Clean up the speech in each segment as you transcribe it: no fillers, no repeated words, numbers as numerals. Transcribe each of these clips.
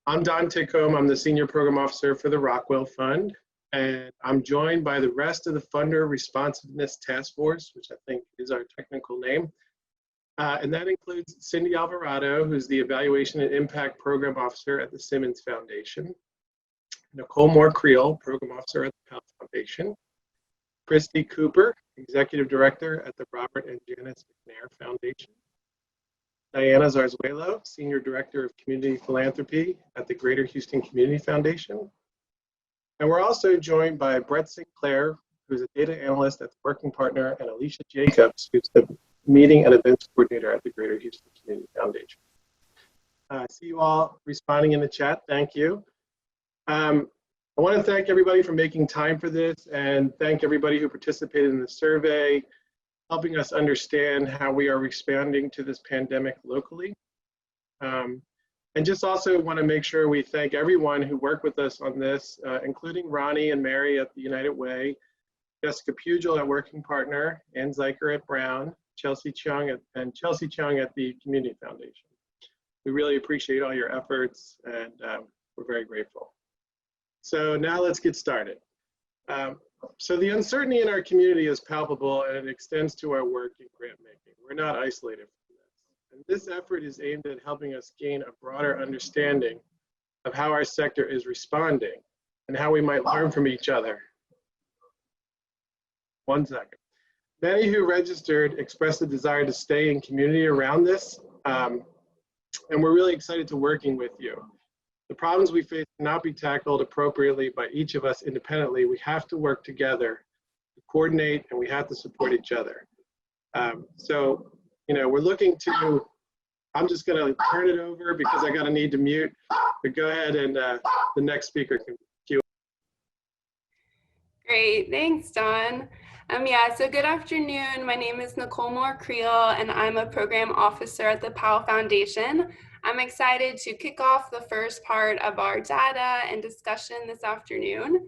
I'm Don Tickhome. I'm the Senior Program Officer for the Rockwell Fund, and I'm joined by the rest of the Funder Responsiveness Task Force, which I think is our technical name. And that includes Cindy Alvarado, who's the Evaluation and Impact Program Officer at the Simmons Foundation, Nicole Moore-Creel, Program Officer at the Powell Foundation, Christy Cooper, Executive Director at the Robert and Janice McNair Foundation, Diana Zarzuelo, Senior Director of Community Philanthropy at the Greater Houston Community Foundation. And we're also joined by Brett Sinclair, who's a data analyst at the Working Partner, and Alicia Jacobs, who's the Meeting and Events Coordinator at the Greater Houston Community Foundation. I see you all responding in the chat. Thank you. I want to thank everybody for making time for this, and thank everybody who participated in the survey, helping us understand how we are responding to this pandemic locally. And just also want to make sure we thank everyone who worked with us on this, including Ronnie and Mary at the United Way, Jessica Pugel at Working Partner, Ann Zeiker at Brown, Chelsea Chung at the Community Foundation. We really appreciate all your efforts, and we're very grateful. So now let's get started. So the uncertainty in our community is palpable, and it extends to our work in grant making. We're not isolated from this. And this effort is aimed at helping us gain a broader understanding of how our sector is responding and how we might learn from each other. 1 second. Many who registered expressed a desire to stay in community around this, and we're really excited to working with you. The problems we face cannot be tackled appropriately by each of us independently. We have to work together to coordinate, and we have to support each other. So, we're looking to, I'm just going to turn it over because I got a need to mute, but go ahead and the next speaker can cue. Great, thanks, Don. So good afternoon. My name is Nicole Moore-Creel, and I'm a program officer at the Powell Foundation. I'm excited to kick off the first part of our data and discussion this afternoon.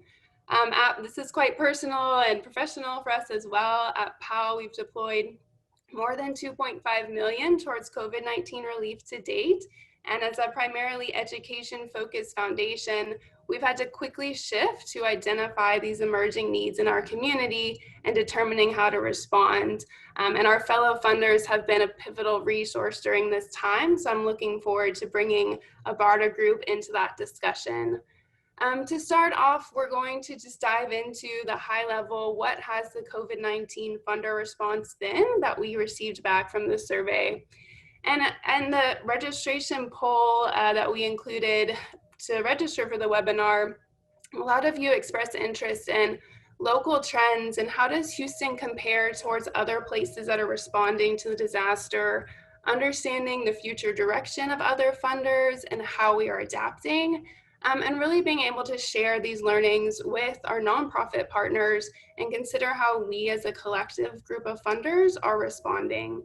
This is quite personal and professional for us as well. At Powell, we've deployed more than 2.5 million towards COVID-19 relief to date. And as a primarily education-focused foundation, we've had to quickly shift to identify these emerging needs in our community and determining how to respond. And our fellow funders have been a pivotal resource during this time, so I'm looking forward to bringing a broader group into that discussion. To start off, we're going to just dive into the high level, what has the COVID-19 funder response been that we received back from the survey? And the registration poll that we included to register for the webinar, a lot of you expressed interest in local trends and how does Houston compare towards other places that are responding to the disaster, understanding the future direction of other funders and how we are adapting, and really being able to share these learnings with our nonprofit partners and consider how we as a collective group of funders are responding.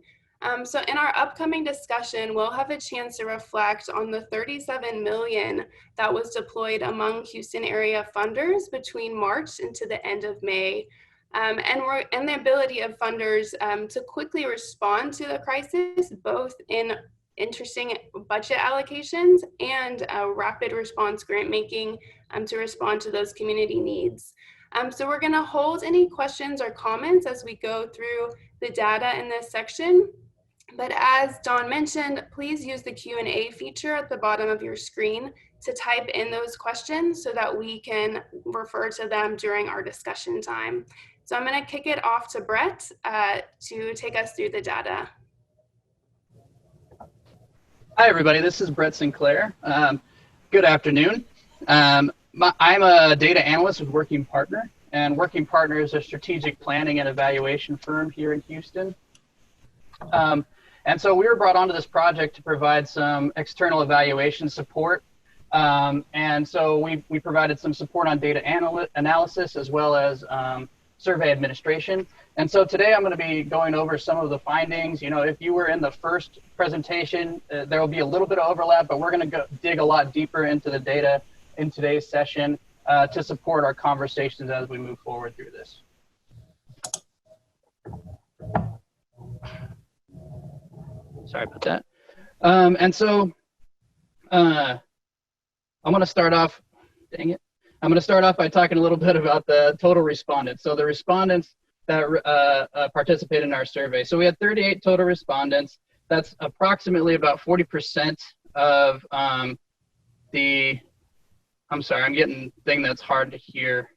So in our upcoming discussion, we'll have a chance to reflect on the 37 million that was deployed among Houston area funders between March and to the end of May. And the ability of funders to quickly respond to the crisis, both in interesting budget allocations and rapid response grant making to respond to those community needs. So we're gonna hold any questions or comments as we go through the data in this section. But as Don mentioned, please use the Q&A feature at the bottom of your screen to type in those questions so that we can refer to them during our discussion time. So I'm going to kick it off to Brett to take us through the data. Hi, everybody. This is Brett Sinclair. Good afternoon. I'm a data analyst with Working Partner, and Working Partner is a strategic planning and evaluation firm here in Houston. And so we were brought onto this project to provide some external evaluation support. And so we provided some support on data analysis as well as survey administration. And so today I'm going to be going over some of the findings. If you were in the first presentation, there will be a little bit of overlap, but we're going to dig a lot deeper into the data in today's session to support our conversations as we move forward through this. Sorry about that. And so I'm going to start off, dang it. I'm going to start off by talking a little bit about the total respondents. So the respondents that participated in our survey. So we had 38 total respondents. That's approximately about 40% of I'm sorry, I'm getting thing that's hard to hear.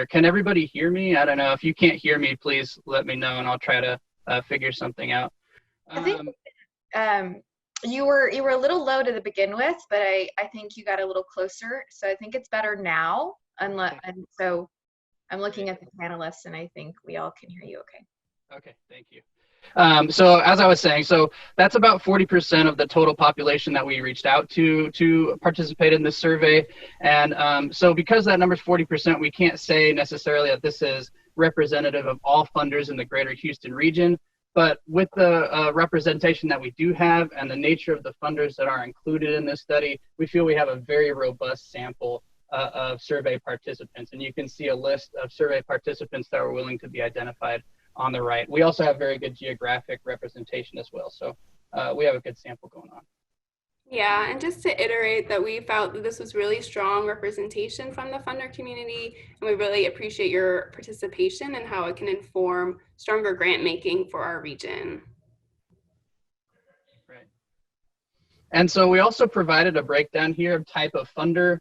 Can everybody hear me? I don't know. If you can't hear me, please let me know and I'll try to figure something out. I think you were a little low to begin with, but I think you got a little closer. So I think it's better now. And so I'm looking at the panelists and I think we all can hear you okay. Okay, thank you. So as I was saying, so that's about 40% of the total population that we reached out to participate in this survey. And so because that number is 40%, we can't say necessarily that this is representative of all funders in the greater Houston region. But with the representation that we do have and the nature of the funders that are included in this study, we feel we have a very robust sample of survey participants. And you can see a list of survey participants that were willing to be identified on the right. We also have very good geographic representation as well. So we have a good sample going on. Yeah, and just to iterate that we felt that this was really strong representation from the funder community, and we really appreciate your participation and how it can inform stronger grant making for our region. Right. And so we also provided a breakdown here of type of funder.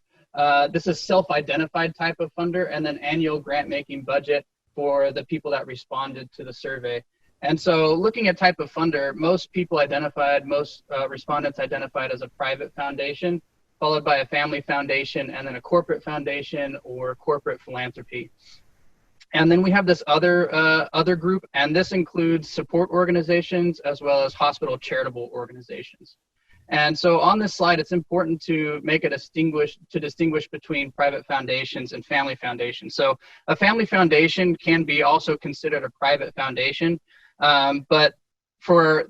This is self-identified type of funder, and then annual grant making budget for the people that responded to the survey. And so looking at type of funder, most respondents identified as a private foundation, followed by a family foundation, and then a corporate foundation or corporate philanthropy. And then we have this other group, and this includes support organizations as well as hospital charitable organizations. And so on this slide, it's important to make a distinguish between private foundations and family foundations. So a family foundation can be also considered a private foundation, but for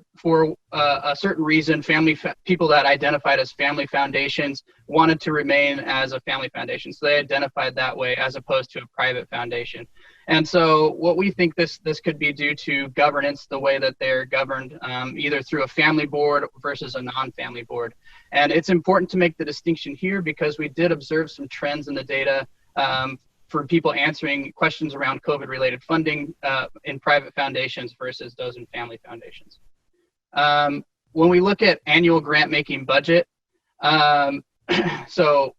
a certain reason, people that identified as family foundations wanted to remain as a family foundation. So they identified that way as opposed to a private foundation. And so what we think this could be due to governance, the way that they're governed, either through a family board versus a non-family board. And it's important to make the distinction here because we did observe some trends in the data for people answering questions around COVID-related funding in private foundations versus those in family foundations. When we look at annual grant making budget, so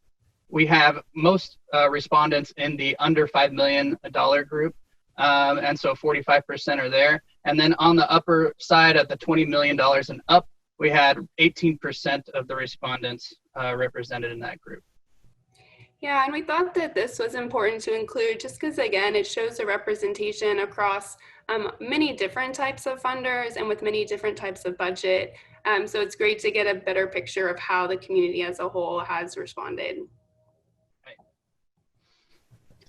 we have most respondents in the under $5 million group, and so 45% are there. And then on the upper side at the $20 million and up, we had 18% of the respondents represented in that group. Yeah, and we thought that this was important to include just because, again, it shows a representation across many different types of funders and with many different types of budget. So it's great to get a better picture of how the community as a whole has responded.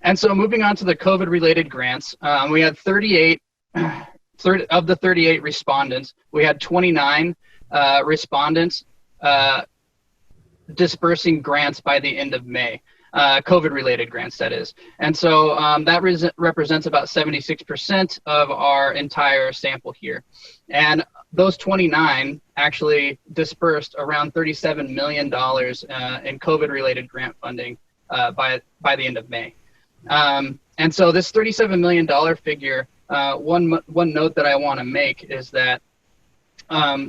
And so moving on to the COVID-related grants, we had 38 of the 38 respondents. We had 29 respondents dispersing grants by the end of May, COVID-related grants, that is. And so that represents about 76% of our entire sample here. And those 29 actually dispersed around $37 million in COVID-related grant funding by the end of May. And so this $37 million figure, one note that I want to make is that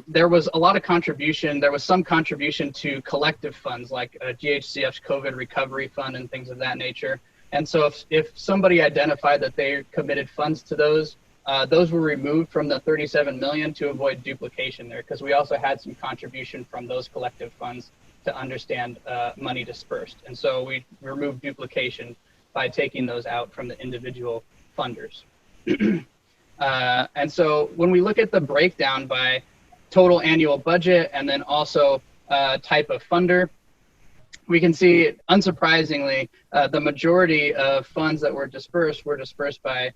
there was a lot of contribution. There was some contribution to collective funds like GHCF's COVID Recovery Fund and things of that nature. And so if somebody identified that they committed funds to those were removed from the $37 million to avoid duplication there, because we also had some contribution from those collective funds to understand money dispersed. And so we removed duplication by taking those out from the individual funders. And so when we look at the breakdown by total annual budget and then also type of funder, we can see, unsurprisingly, the majority of funds that were dispersed by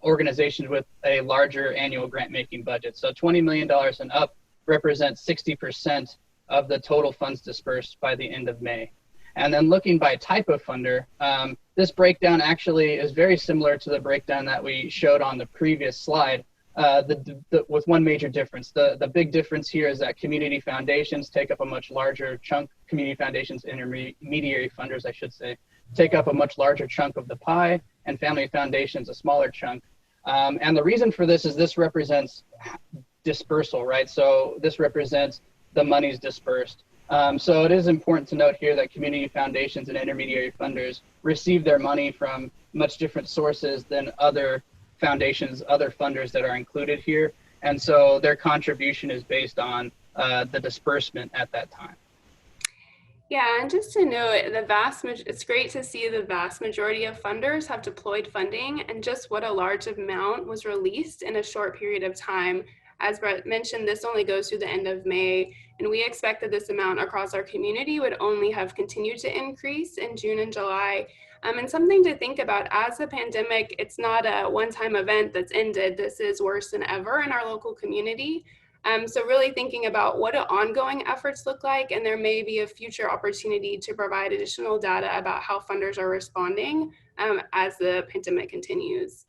organizations with a larger annual grant making budget. So $20 million and up represents 60% of the total funds dispersed by the end of May. And then looking by type of funder, this breakdown actually is very similar to the breakdown that we showed on the previous slide. with one major difference. The big difference here is that community foundations take up a much larger chunk, community foundations, intermediary funders, I should say, take up a much larger chunk of the pie, and family foundations a smaller chunk. And the reason for this is this represents dispersal, right? So this represents the monies dispersed. So it is important to note here that community foundations and intermediary funders receive their money from much different sources than other foundations, other funders that are included here. And so their contribution is based on the disbursement at that time. Yeah, and just to note, it's great to see the vast majority of funders have deployed funding, and just what a large amount was released in a short period of time. As Brett mentioned, this only goes through the end of May, and we expect that this amount across our community would only have continued to increase in June and July. And something to think about, as the pandemic, it's not a one-time event that's ended. This is worse than ever in our local community. So really thinking about what do ongoing efforts look like, and there may be a future opportunity to provide additional data about how funders are responding as the pandemic continues.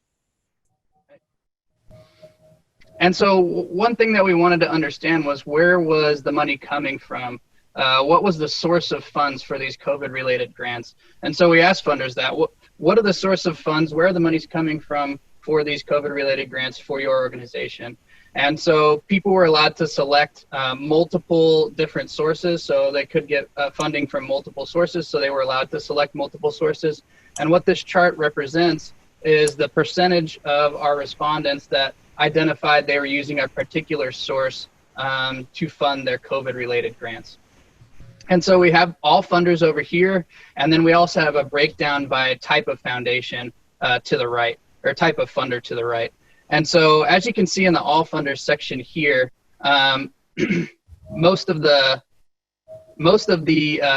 And so one thing that we wanted to understand was, where was the money coming from? What was the source of funds for these COVID-related grants? And so we asked funders that, what are the source of funds? Where are the monies coming from for these COVID-related grants for your organization? And so people were allowed to select multiple different sources, so they could get funding from multiple sources, so they were allowed to select multiple sources. And what this chart represents is the percentage of our respondents that identified they were using a particular source to fund their COVID-related grants. And so we have all funders over here, and then we also have a breakdown by type of foundation to the right, or type of funder to the right. And so as you can see in the all funders section here, most of the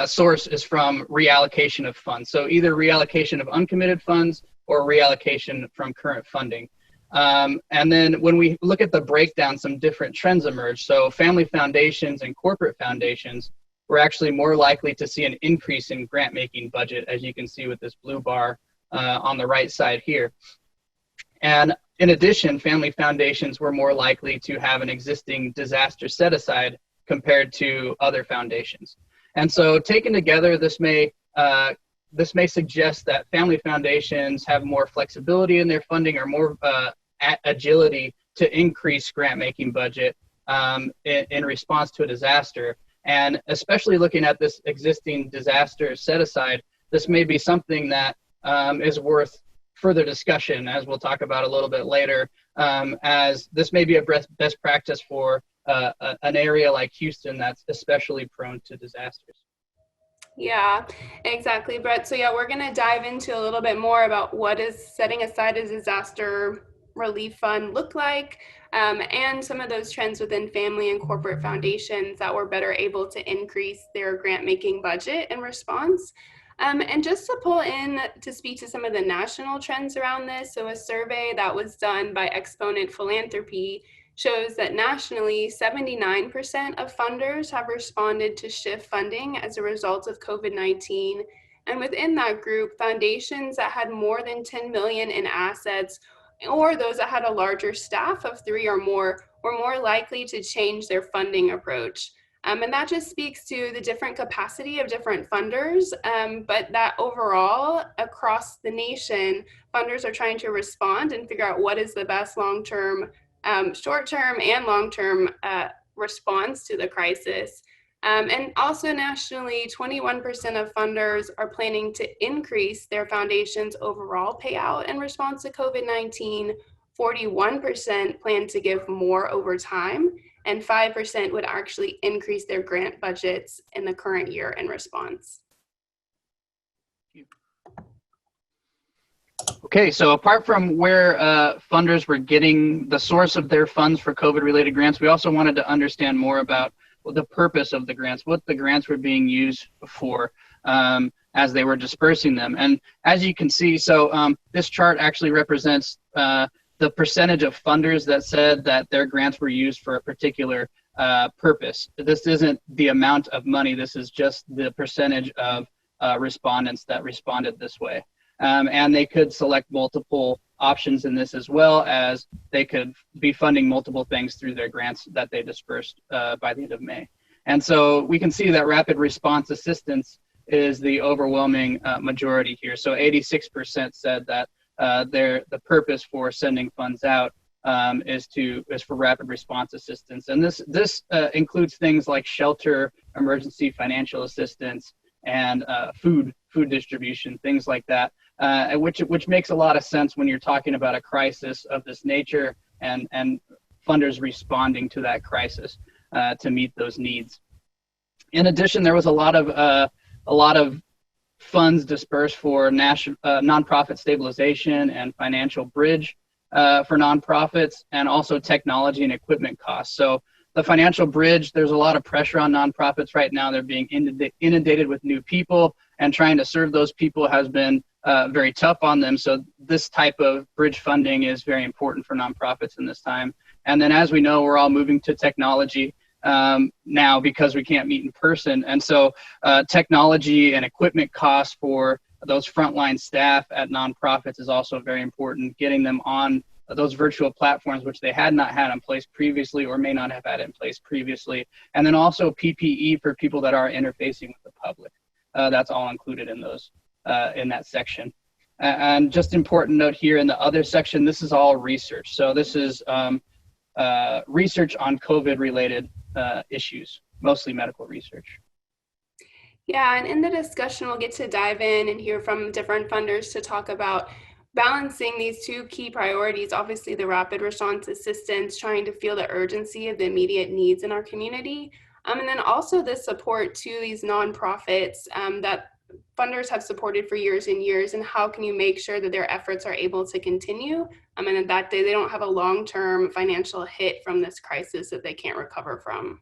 source is from reallocation of funds. So either reallocation of uncommitted funds or reallocation from current funding. And then when we look at the breakdown, some different trends emerge. So family foundations and corporate foundations were actually more likely to see an increase in grant making budget, as you can see with this blue bar on the right side here. And in addition, family foundations were more likely to have an existing disaster set aside compared to other foundations. And so taken together, this may suggest that family foundations have more flexibility in their funding, or more agility to increase grant making budget in response to a disaster. And especially looking at this existing disaster set aside, this may be something that is worth further discussion, as we'll talk about a little bit later, as this may be a best practice for an area like Houston that's especially prone to disasters. Yeah, exactly, Brett. So yeah, we're going to dive into a little bit more about what is setting aside a disaster relief fund look like, and some of those trends within family and corporate foundations that were better able to increase their grant making budget in response. And just to pull in to speak to some of the national trends around this, so a survey that was done by Exponent Philanthropy shows that nationally, 79% of funders have responded to shift funding as a result of COVID-19. And within that group, foundations that had more than 10 million in assets, or those that had a larger staff of 3 or more, were more likely to change their funding approach. And that just speaks to the different capacity of different funders, but that overall, across the nation, funders are trying to respond and figure out what is the best long-term, short-term and long-term response to the crisis. And also nationally, 21% of funders are planning to increase their foundation's overall payout in response to COVID-19. 41% plan to give more over time, and 5% would actually increase their grant budgets in the current year in response. Okay, so apart from where funders were getting the source of their funds for COVID-related grants, we also wanted to understand more about the purpose of the grants, what the grants were being used for as they were dispersing them. And as you can see, so this chart actually represents the percentage of funders that said that their grants were used for a particular purpose. This isn't the amount of money, this is just the percentage of respondents that responded this way. And they could select multiple options in this, as well as they could be funding multiple things through their grants that they dispersed by the end of May. And so we can see that rapid response assistance is the overwhelming majority here. So 86% said that the purpose for sending funds out is for rapid response assistance, and this includes things like shelter, emergency financial assistance, and food distribution, things like that, which makes a lot of sense when you're talking about a crisis of this nature and funders responding to that crisis to meet those needs. In addition, there was a lot of funds dispersed for nonprofit stabilization and financial bridge for nonprofits, and also technology and equipment costs. So the financial bridge, there's a lot of pressure on nonprofits right now. They're being inundated with new people, and trying to serve those people has been very tough on them. So this type of bridge funding is very important for nonprofits in this time. And then, as we know, we're all moving to technology now because we can't meet in person. And so technology and equipment costs for those frontline staff at nonprofits is also very important, getting them on those virtual platforms, which they had not had in place previously or may not have had in place previously. And then also PPE for people that are interfacing with the public. That's all included in those, in that section. And just important note here in the other section, this is all research. So this is research on COVID-related issues, mostly medical research. Yeah, and in the discussion, we'll get to dive in and hear from different funders to talk about balancing these two key priorities, obviously the rapid response assistance, trying to feel the urgency of the immediate needs in our community, and then also the support to these nonprofits that funders have supported for years and years, and how can you make sure that their efforts are able to continue, and that they don't have a long-term financial hit from this crisis that they can't recover from.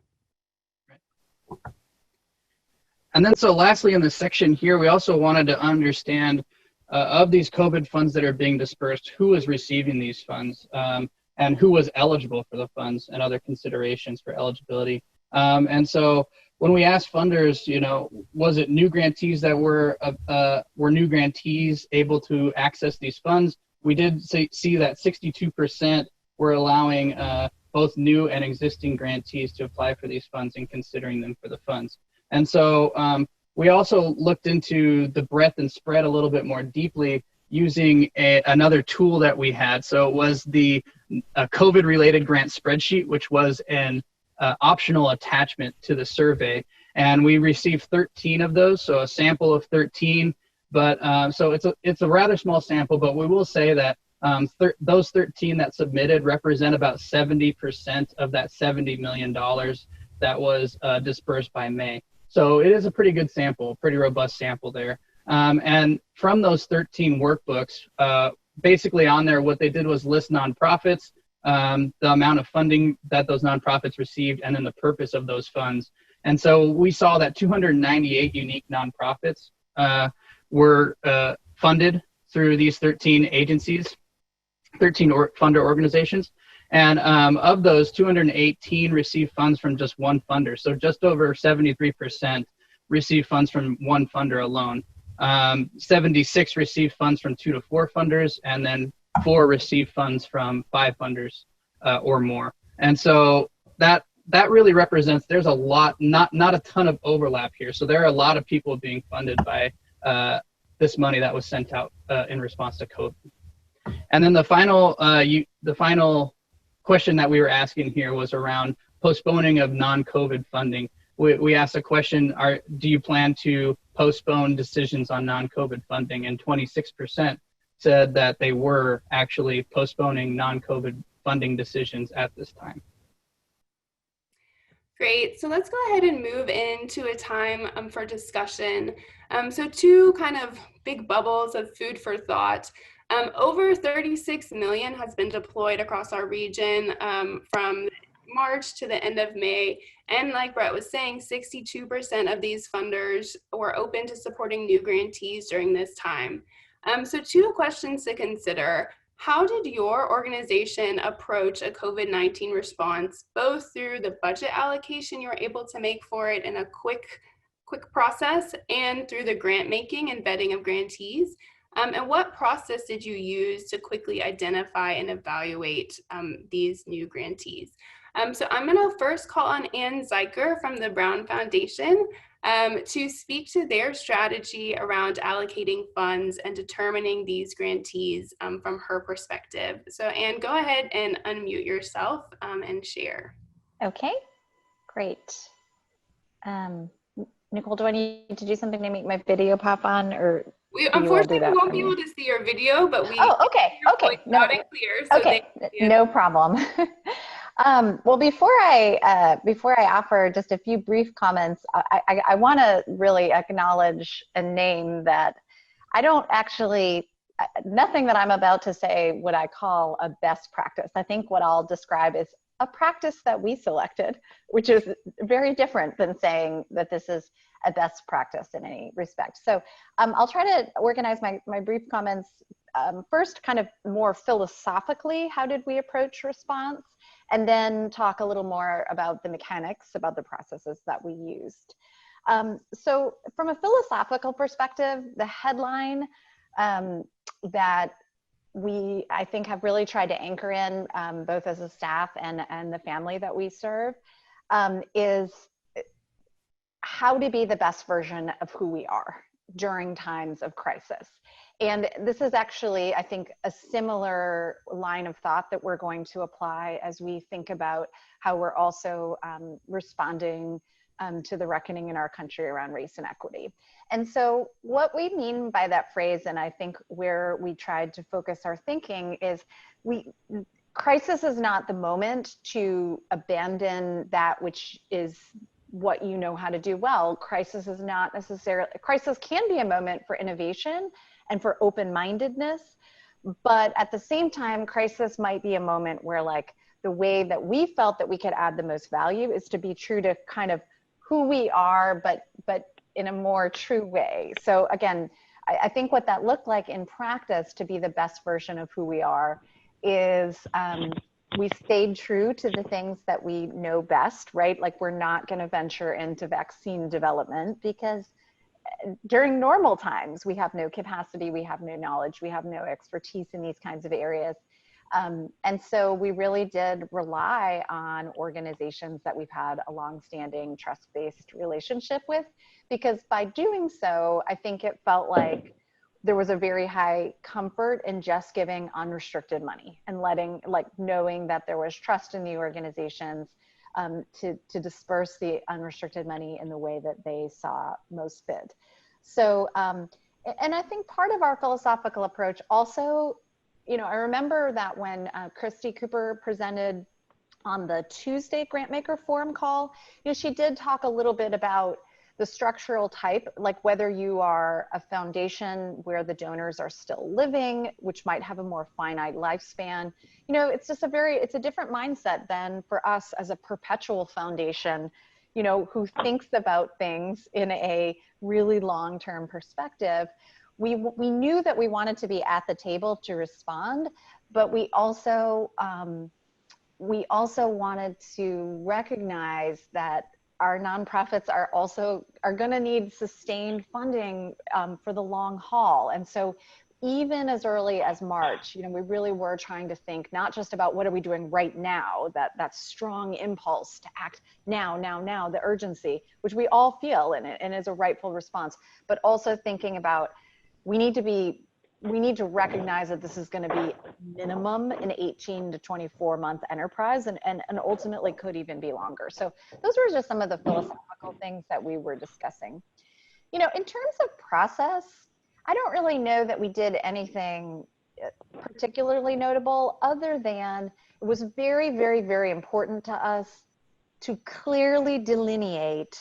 And then, so lastly, in this section here, we also wanted to understand of these COVID funds that are being dispersed, who is receiving these funds, and who was eligible for the funds, and other considerations for eligibility. And so when we asked funders, was it new grantees that were new grantees able to access these funds? We did see that 62% were allowing both new and existing grantees to apply for these funds and considering them for the funds. And so we also looked into the breadth and spread a little bit more deeply using another tool that we had. So it was the COVID-related grant spreadsheet, which was an optional attachment to the survey. And we received 13 of those, so a sample of 13. But so it's a rather small sample, but we will say that those 13 that submitted represent about 70% of that $70 million that was dispersed by May. So it is a pretty good sample, pretty robust sample there. And from those 13 workbooks, basically on there, what they did was list nonprofits, the amount of funding that those nonprofits received, and then the purpose of those funds. And so we saw that 298 unique nonprofits were funded through these 13 agencies, 13 funder organizations. And of those, 218 received funds from just one funder. So just over 73% received funds from one funder alone. 76 received funds from 2 to 4 funders, and then 4 received funds from 5 funders or more. And so that really represents, there's a lot, not a ton of overlap here. So there are a lot of people being funded by this money that was sent out in response to COVID. And then the final question that we were asking here was around postponing of non-COVID funding. We asked a question, do you plan to postpone decisions on non-COVID funding? And 26% said that they were actually postponing non-COVID funding decisions at this time. Great, so let's go ahead and move into a time for discussion. So 2 kind of big bubbles of food for thought. Over 36 million has been deployed across our region from March to the end of May. And like Brett was saying, 62% of these funders were open to supporting new grantees during this time. So 2 questions to consider. How did your organization approach a COVID-19 response, both through the budget allocation you were able to make for it in a quick process, and through the grant making and vetting of grantees? And what process did you use to quickly identify and evaluate these new grantees? So I'm going to first call on Ann Zeiker from the Brown Foundation to speak to their strategy around allocating funds and determining these grantees from her perspective. So Ann, go ahead and unmute yourself and share. Okay, great. Nicole, do I need to do something to make my video pop on, or We do you all do unfortunately that won't for be me? able to see your video, but we Oh, okay, hear your okay, voice no, loud and clear. So okay, thank you. no problem. Well, before I offer just a few brief comments, I want to really acknowledge and name that I don't actually, nothing that I'm about to say would I call a best practice. I think what I'll describe is a practice that we selected, which is very different than saying that this is a best practice in any respect. So I'll try to organize my brief comments. First, kind of more philosophically, how did we approach response? And then talk a little more about the mechanics, about the processes that we used. So from a philosophical perspective, the headline that we, I think, have really tried to anchor in, both as a staff and the family that we serve, is how to be the best version of who we are during times of crisis. And this is actually, I think, a similar line of thought that we're going to apply as we think about how we're also responding to the reckoning in our country around race and equity. And so what we mean by that phrase, and I think where we tried to focus our thinking, is crisis is not the moment to abandon that which is what you know how to do well. Crisis is not necessarily, crisis can be a moment for innovation and for open-mindedness, but at the same time, crisis might be a moment where, like, the way that we felt that we could add the most value is to be true to kind of who we are, but in a more true way. So again, I think what that looked like in practice to be the best version of who we are is we stayed true to the things that we know best, right? Like, we're not going to venture into vaccine development because during normal times, we have no capacity, we have no knowledge, we have no expertise in these kinds of areas. And so we really did rely on organizations that we've had a longstanding trust-based relationship with, because by doing so, I think it felt like there was a very high comfort in just giving unrestricted money and letting, like, knowing that there was trust in the organizations to disperse the unrestricted money in the way that they saw most fit. So, and I think part of our philosophical approach also, you know, I remember that when Christy Cooper presented on the Tuesday Grantmaker Forum call, you know, she did talk a little bit about the structural type, like whether you are a foundation where the donors are still living, which might have a more finite lifespan. You know, it's just it's a different mindset than for us as a perpetual foundation, you know, who thinks about things in a really long-term perspective. We knew that we wanted to be at the table to respond, but we also wanted to recognize that our nonprofits are going to need sustained funding for the long haul. And so even as early as March, you know, we really were trying to think not just about what are we doing right now, that strong impulse to act now, the urgency, which we all feel and is a rightful response, but also thinking about we need to recognize that this is going to be minimum an 18 to 24 month enterprise and ultimately could even be longer. So those were just some of the philosophical things that we were discussing. You know, in terms of process, I don't really know that we did anything particularly notable other than it was very, very, very important to us to clearly delineate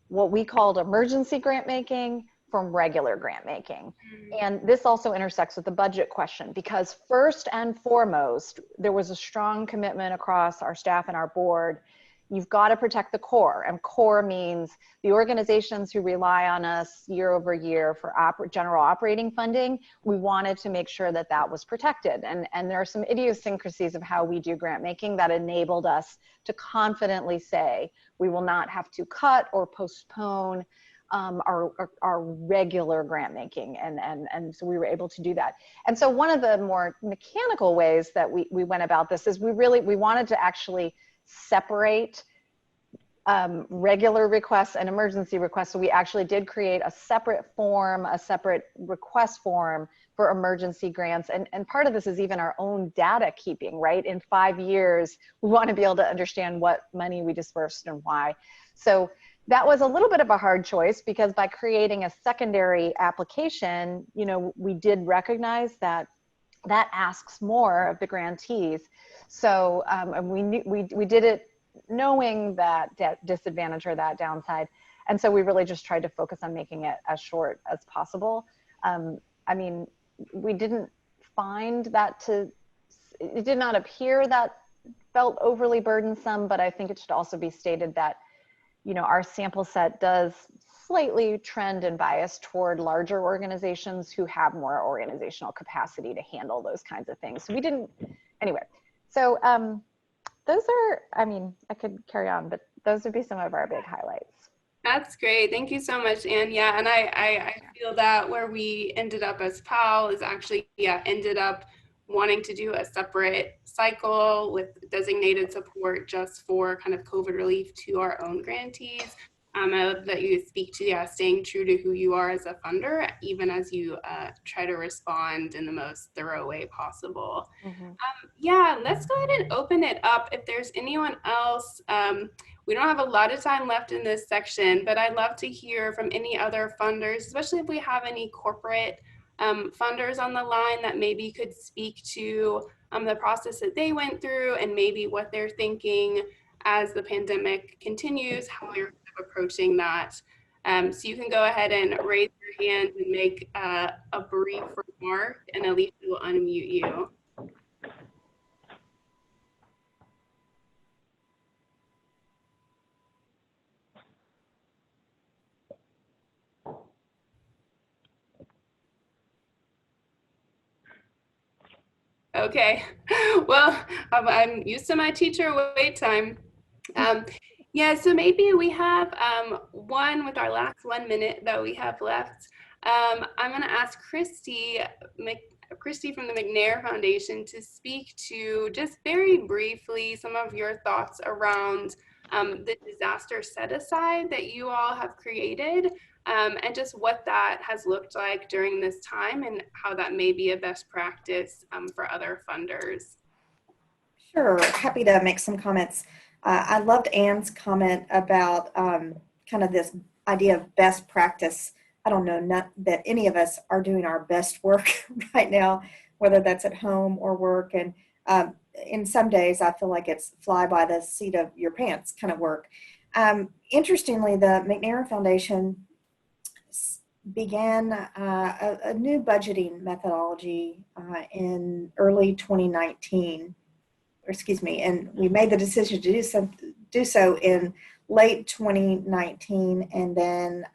what we called emergency grant making from regular grant making. And this also intersects with the budget question, because first and foremost, there was a strong commitment across our staff and our board. You've got to protect the core, and core means the organizations who rely on us year over year for general operating funding. We wanted to make sure that that was protected. And there are some idiosyncrasies of how we do grant making that enabled us to confidently say we will not have to cut or postpone our regular grant making, and so we were able to do that. And so one of the more mechanical ways that we went about this is we wanted to actually separate regular requests and emergency requests. So we actually did create a separate form, a separate request form for emergency grants. And part of this is even our own data keeping, right? In 5 years, we want to be able to understand what money we dispersed and why. So that was a little bit of a hard choice, because by creating a secondary application, you know, we did recognize that that asks more of the grantees. So and we did it knowing that disadvantage or that downside. And so we really just tried to focus on making it as short as possible. I mean, we didn't find that it did not appear that felt overly burdensome, but I think it should also be stated that, you know, our sample set does slightly trend and bias toward larger organizations who have more organizational capacity to handle those kinds of things. So we didn't, anyway. So those are, I mean, I could carry on, but those would be some of our big highlights. That's great. Thank you so much, Anne. Yeah, and I feel that where we ended up as PAL is actually, ended up wanting to do a separate cycle with designated support just for kind of COVID relief to our own grantees. I love that you speak to, staying true to who you are as a funder, even as you try to respond in the most thorough way possible. Mm-hmm. Let's go ahead and open it up. If there's anyone else, we don't have a lot of time left in this section, but I'd love to hear from any other funders, especially if we have any corporate funders on the line that maybe could speak to the process that they went through and maybe what they're thinking as the pandemic continues, how you're approaching that. So you can go ahead and raise your hand and make a brief remark, and Alicia will unmute you. Okay, well, I'm used to my teacher wait time. So maybe we have one with our last 1 minute that we have left. I'm going to ask Christy from the McNair Foundation to speak to just very briefly some of your thoughts around the disaster set aside that you all have created, and just what that has looked like during this time and how that may be a best practice for other funders. Sure, happy to make some comments. I loved Anne's comment about kind of this idea of best practice. I don't know not that any of us are doing our best work right now, whether that's at home or work. And in some days, I feel like it's fly by the seat of your pants kind of work. Interestingly, the McNair Foundation began a new budgeting methodology in early 2019. And we made the decision to do so in late 2019, and then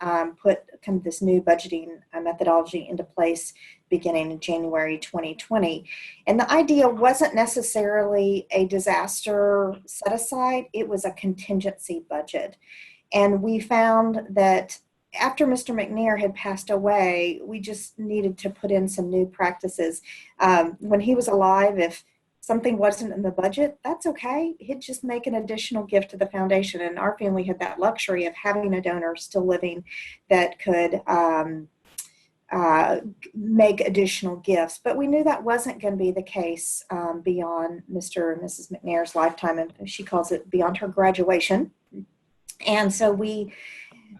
put kind of this new budgeting methodology into place beginning in January 2020. And the idea wasn't necessarily a disaster set aside, it was a contingency budget. And we found that after Mr. McNair had passed away, we just needed to put in some new practices. When he was alive, if something wasn't in the budget, that's okay. He'd just make an additional gift to the foundation. And our family had that luxury of having a donor still living that could make additional gifts. But we knew that wasn't going to be the case beyond Mr. and Mrs. McNair's lifetime, and she calls it beyond her graduation. And so we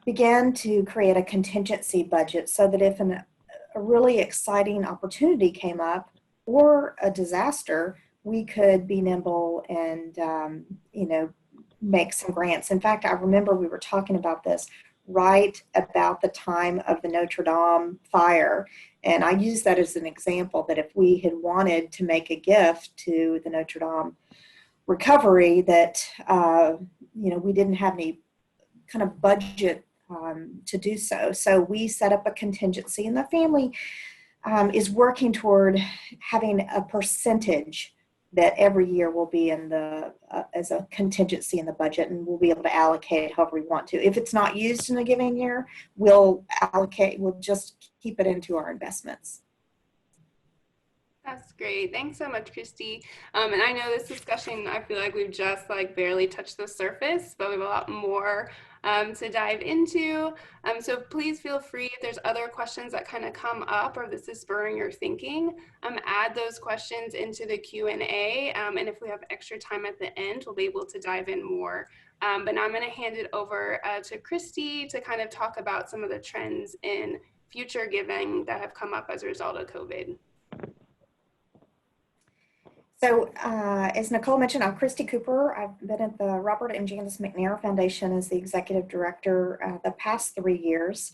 began to create a contingency budget so that if a really exciting opportunity came up or a disaster, we could be nimble and, make some grants. In fact, I remember we were talking about this right about the time of the Notre Dame fire. And I use that as an example that if we had wanted to make a gift to the Notre Dame recovery that, we didn't have any kind of budget to do so. So we set up a contingency, and the family is working toward having a percentage that every year will be in the as a contingency in the budget, and we'll be able to allocate however we want to. If it's not used in a given year, we'll just keep it into our investments. That's great. Thanks so much, Christy. And I know this discussion, I feel like we've just barely touched the surface, but we have a lot more to dive into. So please feel free, if there's other questions that kind of come up or if this is spurring your thinking, add those questions into the Q&A. And if we have extra time at the end, we'll be able to dive in more. But now I'm going to hand it over to Christy to kind of talk about some of the trends in future giving that have come up as a result of COVID. So as Nicole mentioned, I'm Christy Cooper. I've been at the Robert and Janice McNair Foundation as the executive director the past 3 years.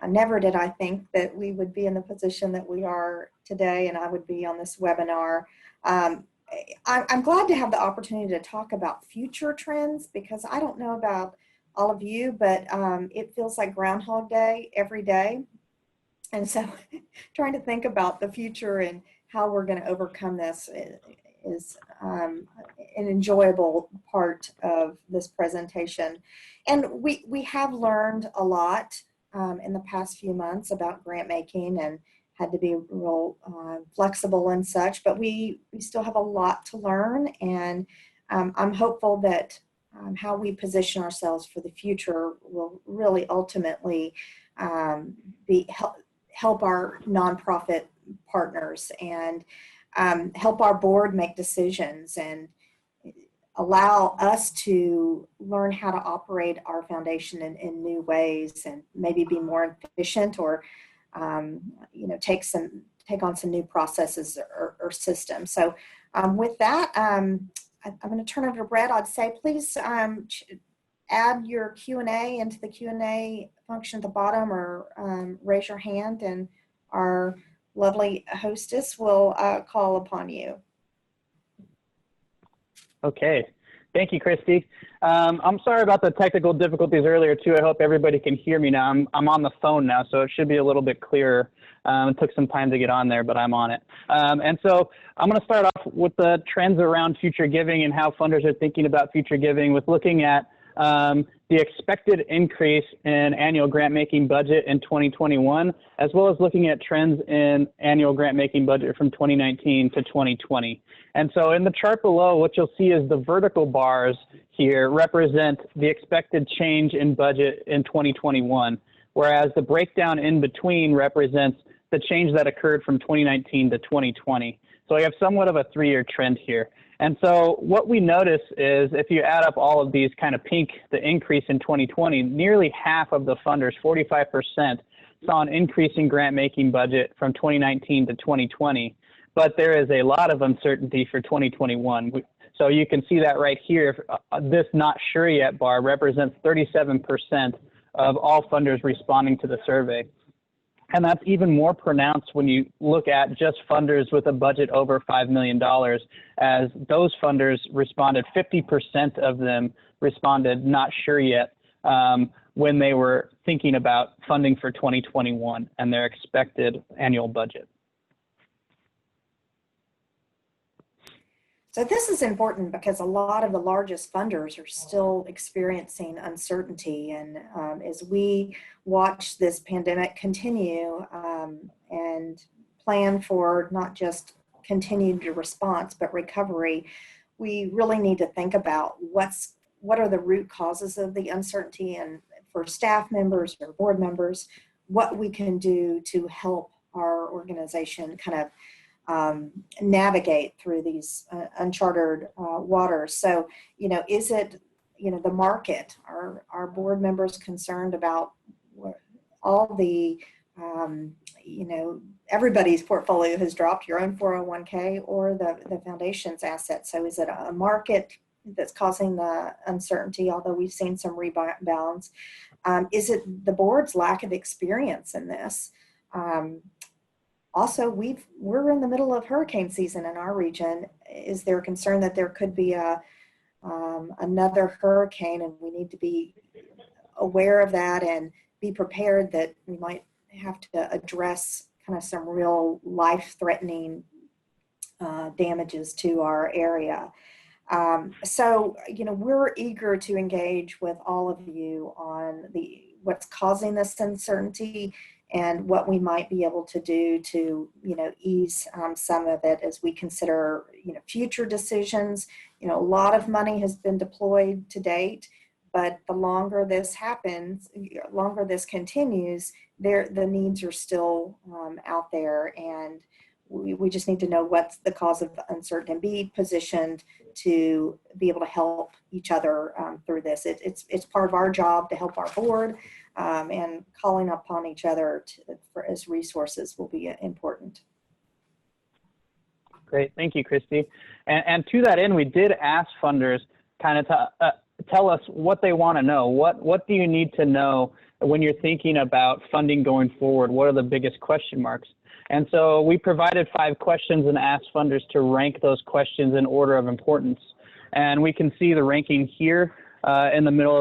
Never did I think that we would be in the position that we are today and I would be on this webinar. I'm glad to have the opportunity to talk about future trends because I don't know about all of you, but it feels like Groundhog Day every day. And so trying to think about the future and how we're going to overcome this is an enjoyable part of this presentation. And we have learned a lot in the past few months about grant making and had to be real flexible and such, but we still have a lot to learn. And I'm hopeful that how we position ourselves for the future will really ultimately help our nonprofit partners and help our board make decisions and allow us to learn how to operate our foundation in new ways and maybe be more efficient or take on some new processes or systems. So with that, I'm going to turn it over to Brett. I'd say please add your Q&A into the Q&A function at the bottom or raise your hand and our lovely hostess will call upon you. Okay, thank you, Christy. I'm sorry about the technical difficulties earlier too. I hope everybody can hear me now. I'm on the phone now, so it should be a little bit clearer. It took some time to get on there, but I'm on it. And so I'm going to start off with the trends around future giving and how funders are thinking about future giving with looking at the expected increase in annual grant making budget in 2021, as well as looking at trends in annual grant making budget from 2019 to 2020. And so in the chart below, what you'll see is the vertical bars here represent the expected change in budget in 2021, whereas the breakdown in between represents the change that occurred from 2019 to 2020. So we have somewhat of a 3-year trend here. And so what we notice is if you add up all of these kind of pink, the increase in 2020, nearly half of the funders, 45%, saw an increase in grant making budget from 2019 to 2020. But there is a lot of uncertainty for 2021. So you can see that right here. This not sure yet bar represents 37% of all funders responding to the survey. And that's even more pronounced when you look at just funders with a budget over $5 million, as those funders responded, 50% of them responded not sure yet when they were thinking about funding for 2021 and their expected annual budget. So this is important because a lot of the largest funders are still experiencing uncertainty. And as we watch this pandemic continue and plan for not just continued response, but recovery, we really need to think about what are the root causes of the uncertainty, and for staff members or board members, what we can do to help our organization kind of navigate through these uncharted waters. So, is it, the market? Are board members concerned about all the, everybody's portfolio has dropped, your own 401k or the foundation's assets. So is it a market that's causing the uncertainty, although we've seen some rebounds? Is it the board's lack of experience in this? Also, we're in the middle of hurricane season in our region. Is there a concern that there could be another hurricane, and we need to be aware of that and be prepared that we might have to address kind of some real life-threatening damages to our area. So, we're eager to engage with all of you on what's causing this uncertainty and what we might be able to do to, ease some of it as we consider, future decisions. A lot of money has been deployed to date, but the longer this happens, longer this continues, the needs are still out there, and we just need to know what's the cause of uncertainty and be positioned to be able to help each other through this. It's part of our job to help our board, and calling upon each other as resources will be important. Great, thank you, Christy. And to that end, we did ask funders kind of to tell us what they want to know. What do you need to know when you're thinking about funding going forward? What are the biggest question marks? And so we provided 5 questions and asked funders to rank those questions in order of importance. And we can see the ranking here in the middle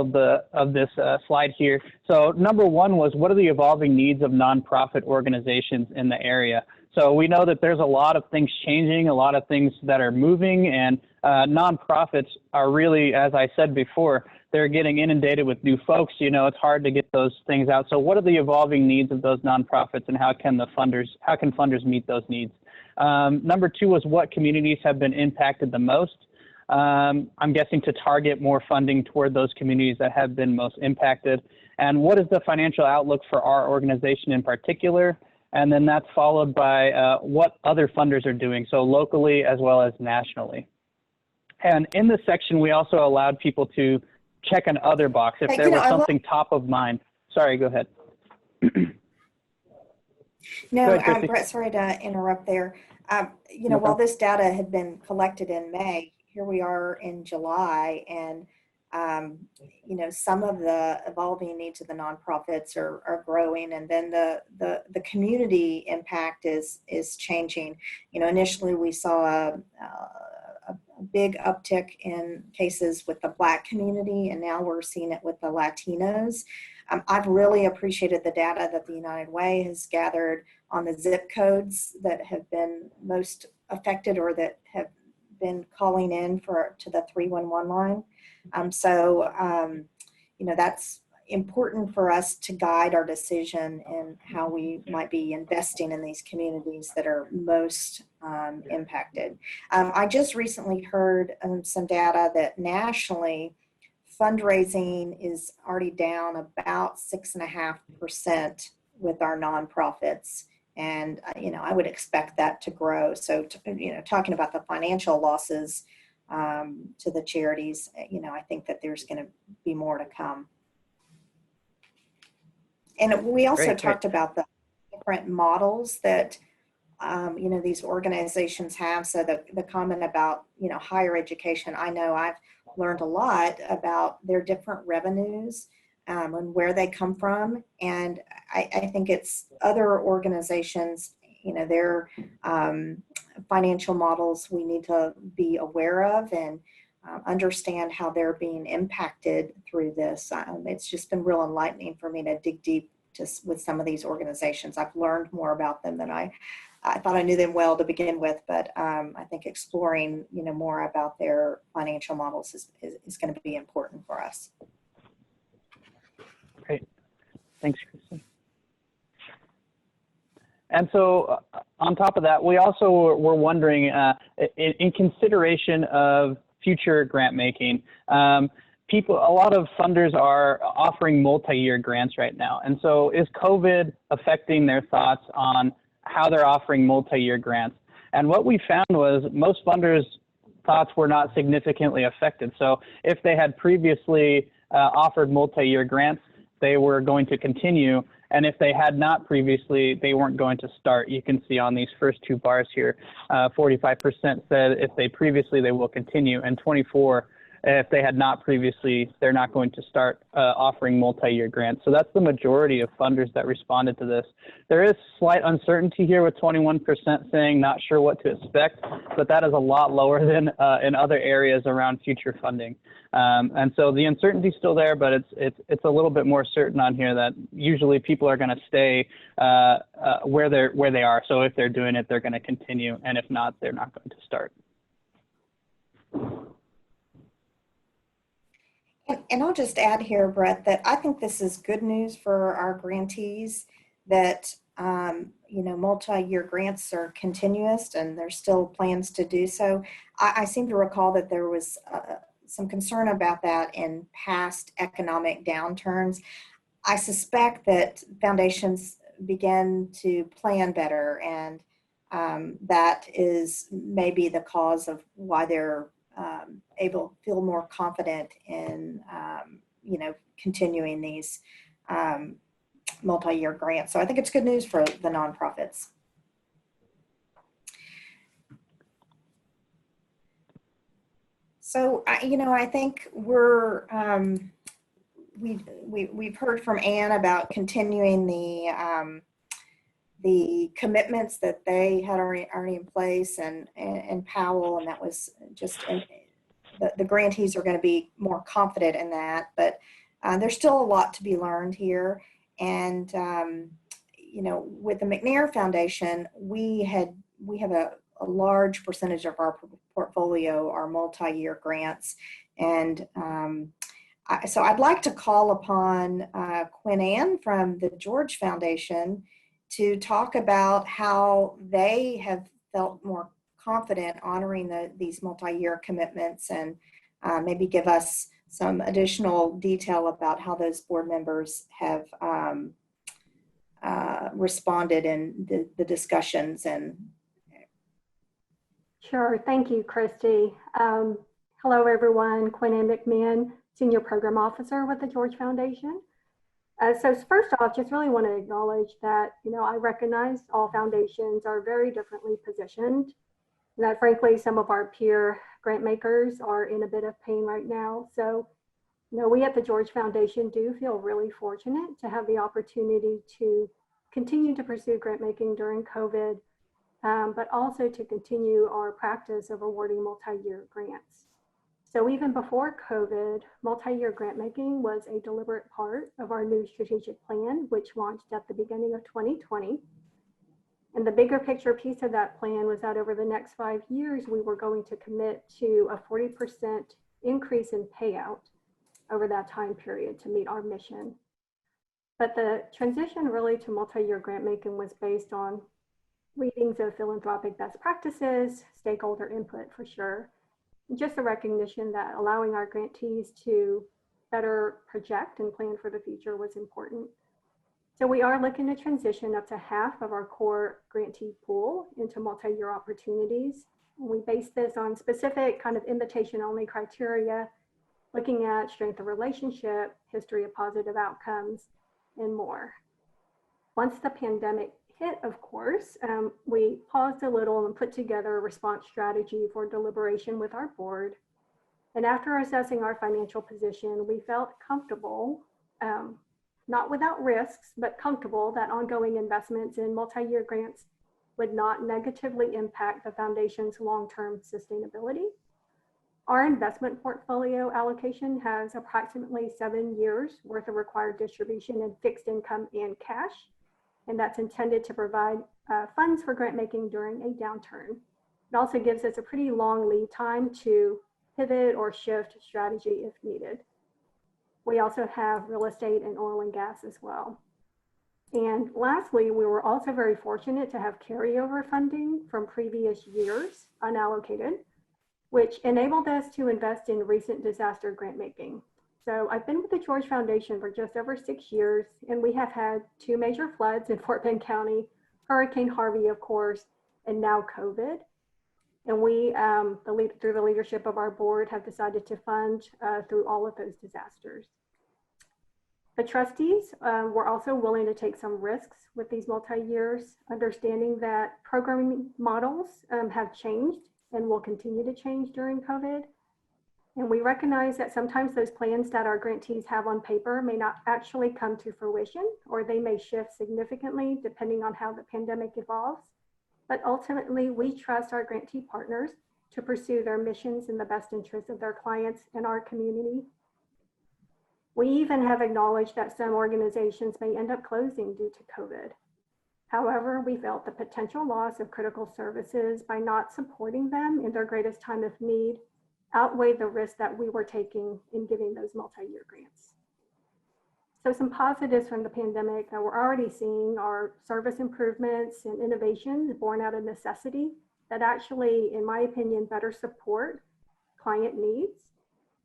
of this slide here. So number 1 was, what are the evolving needs of nonprofit organizations in the area? So we know that there's a lot of things changing, a lot of things that are moving, and nonprofits are really, as I said before, they're getting inundated with new folks. It's hard to get those things out. So what are the evolving needs of those nonprofits, and how can funders meet those needs? Number 2 was, what communities have been impacted the most? I'm guessing to target more funding toward those communities that have been most impacted. And what is the financial outlook for our organization in particular? And then that's followed by what other funders are doing, so locally as well as nationally. And in this section, we also allowed people to check an other box if there was something top of mind. Sorry, go ahead. No, Brett, sorry to interrupt there. While this data had been collected in May, here we are in July, and some of the evolving needs of the nonprofits are growing, and then the community impact is changing. Initially we saw a big uptick in cases with the Black community, and now we're seeing it with the Latinos. I've really appreciated the data that the United Way has gathered on the zip codes that have been most affected or that have been calling in to the 311 line. That's important for us to guide our decision in how we might be investing in these communities that are most impacted. I just recently heard some data that nationally fundraising is already down about 6.5% with our nonprofits. And, I would expect that to grow. So, talking about the financial losses to the charities, I think that there's going to be more to come. And we also talked about the different models that, these organizations have. So the comment about, higher education, I know I've learned a lot about their different revenues and where they come from. And I think it's other organizations, their financial models we need to be aware of and understand how they're being impacted through this. It's just been real enlightening for me to dig deep with some of these organizations. I've learned more about them than I thought I knew them well to begin with, but I think exploring more about their financial models is going to be important for us. Great, thanks, Kristen. And so on top of that, we also were wondering, in consideration of future grant making, a lot of funders are offering multi-year grants right now. And so is COVID affecting their thoughts on how they're offering multi-year grants? And what we found was most funders' thoughts were not significantly affected. So if they had previously offered multi-year grants, they were going to continue. And if they had not previously, they weren't going to start. You can see on these first 2 bars here, 45% said if they previously, they will continue, and 24 if they had not previously, they're not going to start offering multi-year grants. So that's the majority of funders that responded to this. There is slight uncertainty here with 21% saying not sure what to expect, but that is a lot lower than in other areas around future funding. And so the uncertainty is still there, but it's a little bit more certain on here that usually people are going to stay where they are. So if they're doing it, they're going to continue, and if not, they're not going to start. And I'll just add here, Brett, that I think this is good news for our grantees that, multi-year grants are continuous and there's still plans to do so. I seem to recall that there was some concern about that in past economic downturns. I suspect that foundations begin to plan better, and that is maybe the cause of why they're feel more confident in, continuing these multi-year grants. So I think it's good news for the nonprofits. So, I think we've heard from Ann about continuing the commitments that they had already in place, and Powell, and that was just the grantees are going to be more confident in that, but there's still a lot to be learned here. And with the McNair Foundation, we have a large percentage of our portfolio are multi-year grants, and so I'd like to call upon Quinn Ann from the George Foundation to talk about how they have felt more confident honoring these multi-year commitments, and maybe give us some additional detail about how those board members have responded in the discussions. And Sure, thank you, Christy. Hello, everyone. Quinn Ann McMahon, Senior Program Officer with the George Foundation. So first off, just really want to acknowledge that, I recognize all foundations are very differently positioned, and that frankly, some of our peer grant makers are in a bit of pain right now. So, we at the George Foundation do feel really fortunate to have the opportunity to continue to pursue grant making during COVID, but also to continue our practice of awarding multi-year grants. So even before COVID, multi-year grant making was a deliberate part of our new strategic plan, which launched at the beginning of 2020. And the bigger picture piece of that plan was that over the next 5 years, we were going to commit to a 40% increase in payout over that time period to meet our mission. But the transition really to multi-year grant making was based on readings of philanthropic best practices, stakeholder input for sure, just the recognition that allowing our grantees to better project and plan for the future was important. So we are looking to transition up to half of our core grantee pool into multi-year opportunities. We base this on specific kind of invitation-only criteria, looking at strength of relationship, history of positive outcomes, and more. Once the pandemic hit, of course, we paused a little and put together a response strategy for deliberation with our board. And after assessing our financial position, we felt comfortable, not without risks, but comfortable that ongoing investments in multi-year grants would not negatively impact the foundation's long-term sustainability. Our investment portfolio allocation has approximately 7 years worth of required distribution in fixed income and cash, and that's intended to provide funds for grant making during a downturn. It also gives us a pretty long lead time to pivot or shift strategy if needed. We also have real estate and oil and gas as well. And lastly, we were also very fortunate to have carryover funding from previous years, unallocated, which enabled us to invest in recent disaster grant making. So I've been with the George Foundation for just over 6 years, and we have had 2 major floods in Fort Bend County, Hurricane Harvey, of course, and now COVID. And we, through the leadership of our board, have decided to fund through all of those disasters. The trustees were also willing to take some risks with these multi-years, understanding that programming models have changed and will continue to change during COVID. And we recognize that sometimes those plans that our grantees have on paper may not actually come to fruition, or they may shift significantly depending on how the pandemic evolves. But ultimately, we trust our grantee partners to pursue their missions in the best interest of their clients and our community. We even have acknowledged that some organizations may end up closing due to COVID. However, we felt the potential loss of critical services by not supporting them in their greatest time of need outweighed the risk that we were taking in giving those multi-year grants. So some positives from the pandemic that we're already seeing are service improvements and innovations born out of necessity that actually, in my opinion, better support client needs.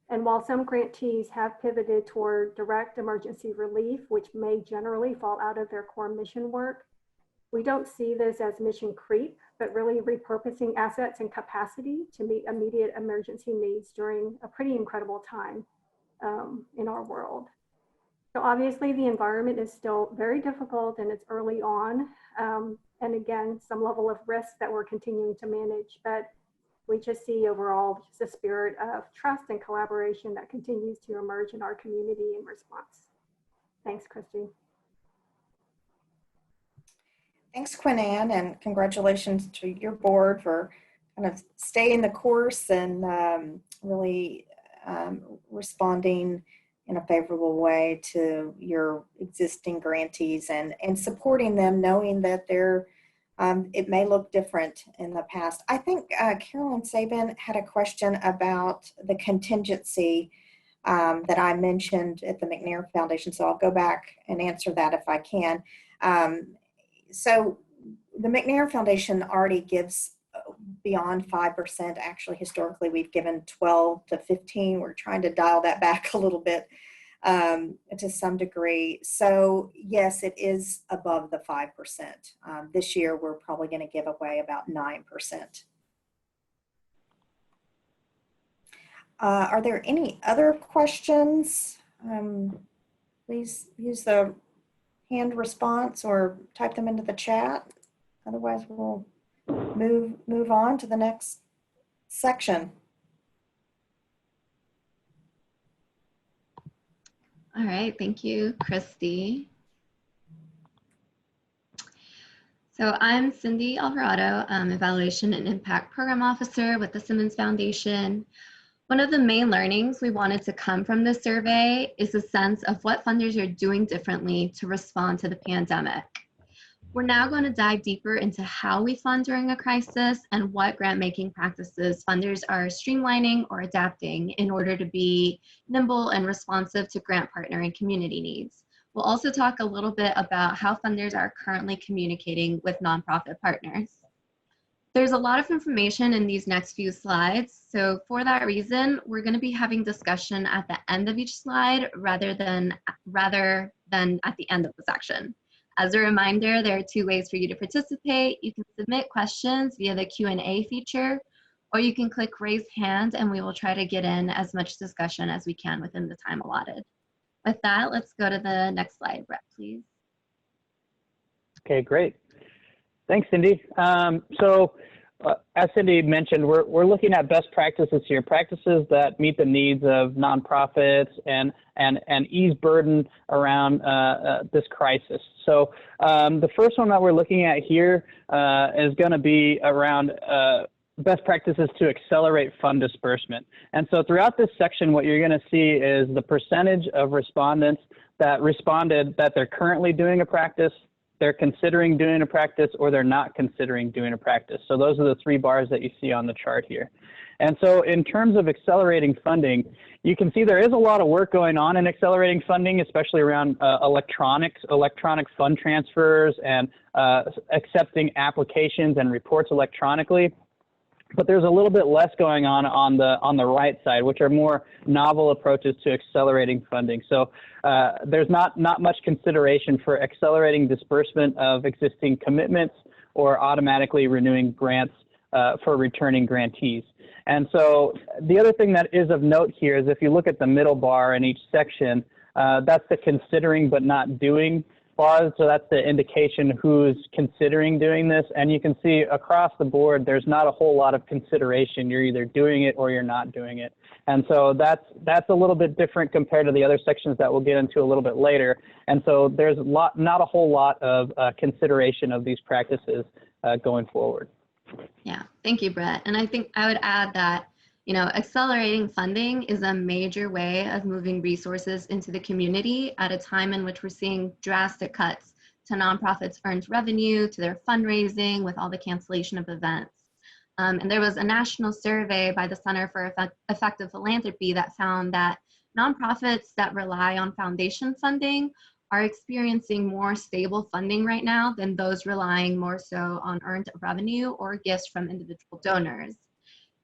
And while some grantees have pivoted toward direct emergency relief, which may generally fall out of their core mission work, we don't see this as mission creep, but really repurposing assets and capacity to meet immediate emergency needs during a pretty incredible time in our world. So obviously the environment is still very difficult and it's early on. And again, some level of risk that we're continuing to manage, but we just see overall just a spirit of trust and collaboration that continues to emerge in our community in response. Thanks, Christy. Thanks, Quinn Ann, and congratulations to your board for kind of staying the course and really responding in a favorable way to your existing grantees and supporting them, knowing that they're it may look different in the past. I think Carolyn Sabin had a question about the contingency that I mentioned at the McNair Foundation, so I'll go back and answer that if I can. So the McNair Foundation already gives beyond 5%. Actually, historically, we've given 12 to 15. We're trying to dial that back a little bit to some degree. So yes, it is above the 5%. This year, we're probably going to give away about 9%. Are there any other questions? Please use the hand response or type them into the chat. Otherwise, we'll move on to the next section. All right, thank you, Christy. So I'm Cindy Alvarado, Evaluation and Impact Program Officer with the Simmons Foundation. One of the main learnings we wanted to come from this survey is a sense of what funders are doing differently to respond to the pandemic. We're now going to dive deeper into how we fund during a crisis and what grant-making practices funders are streamlining or adapting in order to be nimble and responsive to grant partner and community needs. We'll also talk a little bit about how funders are currently communicating with nonprofit partners. There's a lot of information in these next few slides, so for that reason, we're going to be having discussion at the end of each slide rather than at the end of the section. As a reminder, there are two ways for you to participate. You can submit questions via the Q&A feature, or you can click raise hand and we will try to get in as much discussion as we can within the time allotted. With that, let's go to the next slide, Brett, please. Okay, great. Thanks, Cindy. As Cindy mentioned, we're looking at best practices here, practices that meet the needs of nonprofits and ease burden around this crisis. So the first one that we're looking at here is going to be around best practices to accelerate fund disbursement. And so throughout this section, what you're going to see is the percentage of respondents that responded that they're currently doing a practice, they're considering doing a practice, or they're not considering doing a practice. So those are the three bars that you see on the chart here. And so in terms of accelerating funding, you can see there is a lot of work going on in accelerating funding, especially around electronic fund transfers and accepting applications and reports electronically. But there's a little bit less going on the right side, which are more novel approaches to accelerating funding. So there's not much consideration for accelerating disbursement of existing commitments or automatically renewing grants for returning grantees. And so the other thing that is of note here is if you look at the middle bar in each section, that's the considering but not doing applause, so that's the indication who's considering doing this. And you can see across the board, there's not a whole lot of consideration. You're either doing it or you're not doing it. And so that's a little bit different compared to the other sections that we'll get into a little bit later. And so there's not a whole lot of consideration of these practices going forward. Yeah, thank you, Brett. And I think I would add that, you know, accelerating funding is a major way of moving resources into the community at a time in which we're seeing drastic cuts to nonprofits' earned revenue, to their fundraising with all the cancellation of events. And there was a national survey by the Center for Effective Philanthropy that found that nonprofits that rely on foundation funding are experiencing more stable funding right now than those relying more so on earned revenue or gifts from individual donors.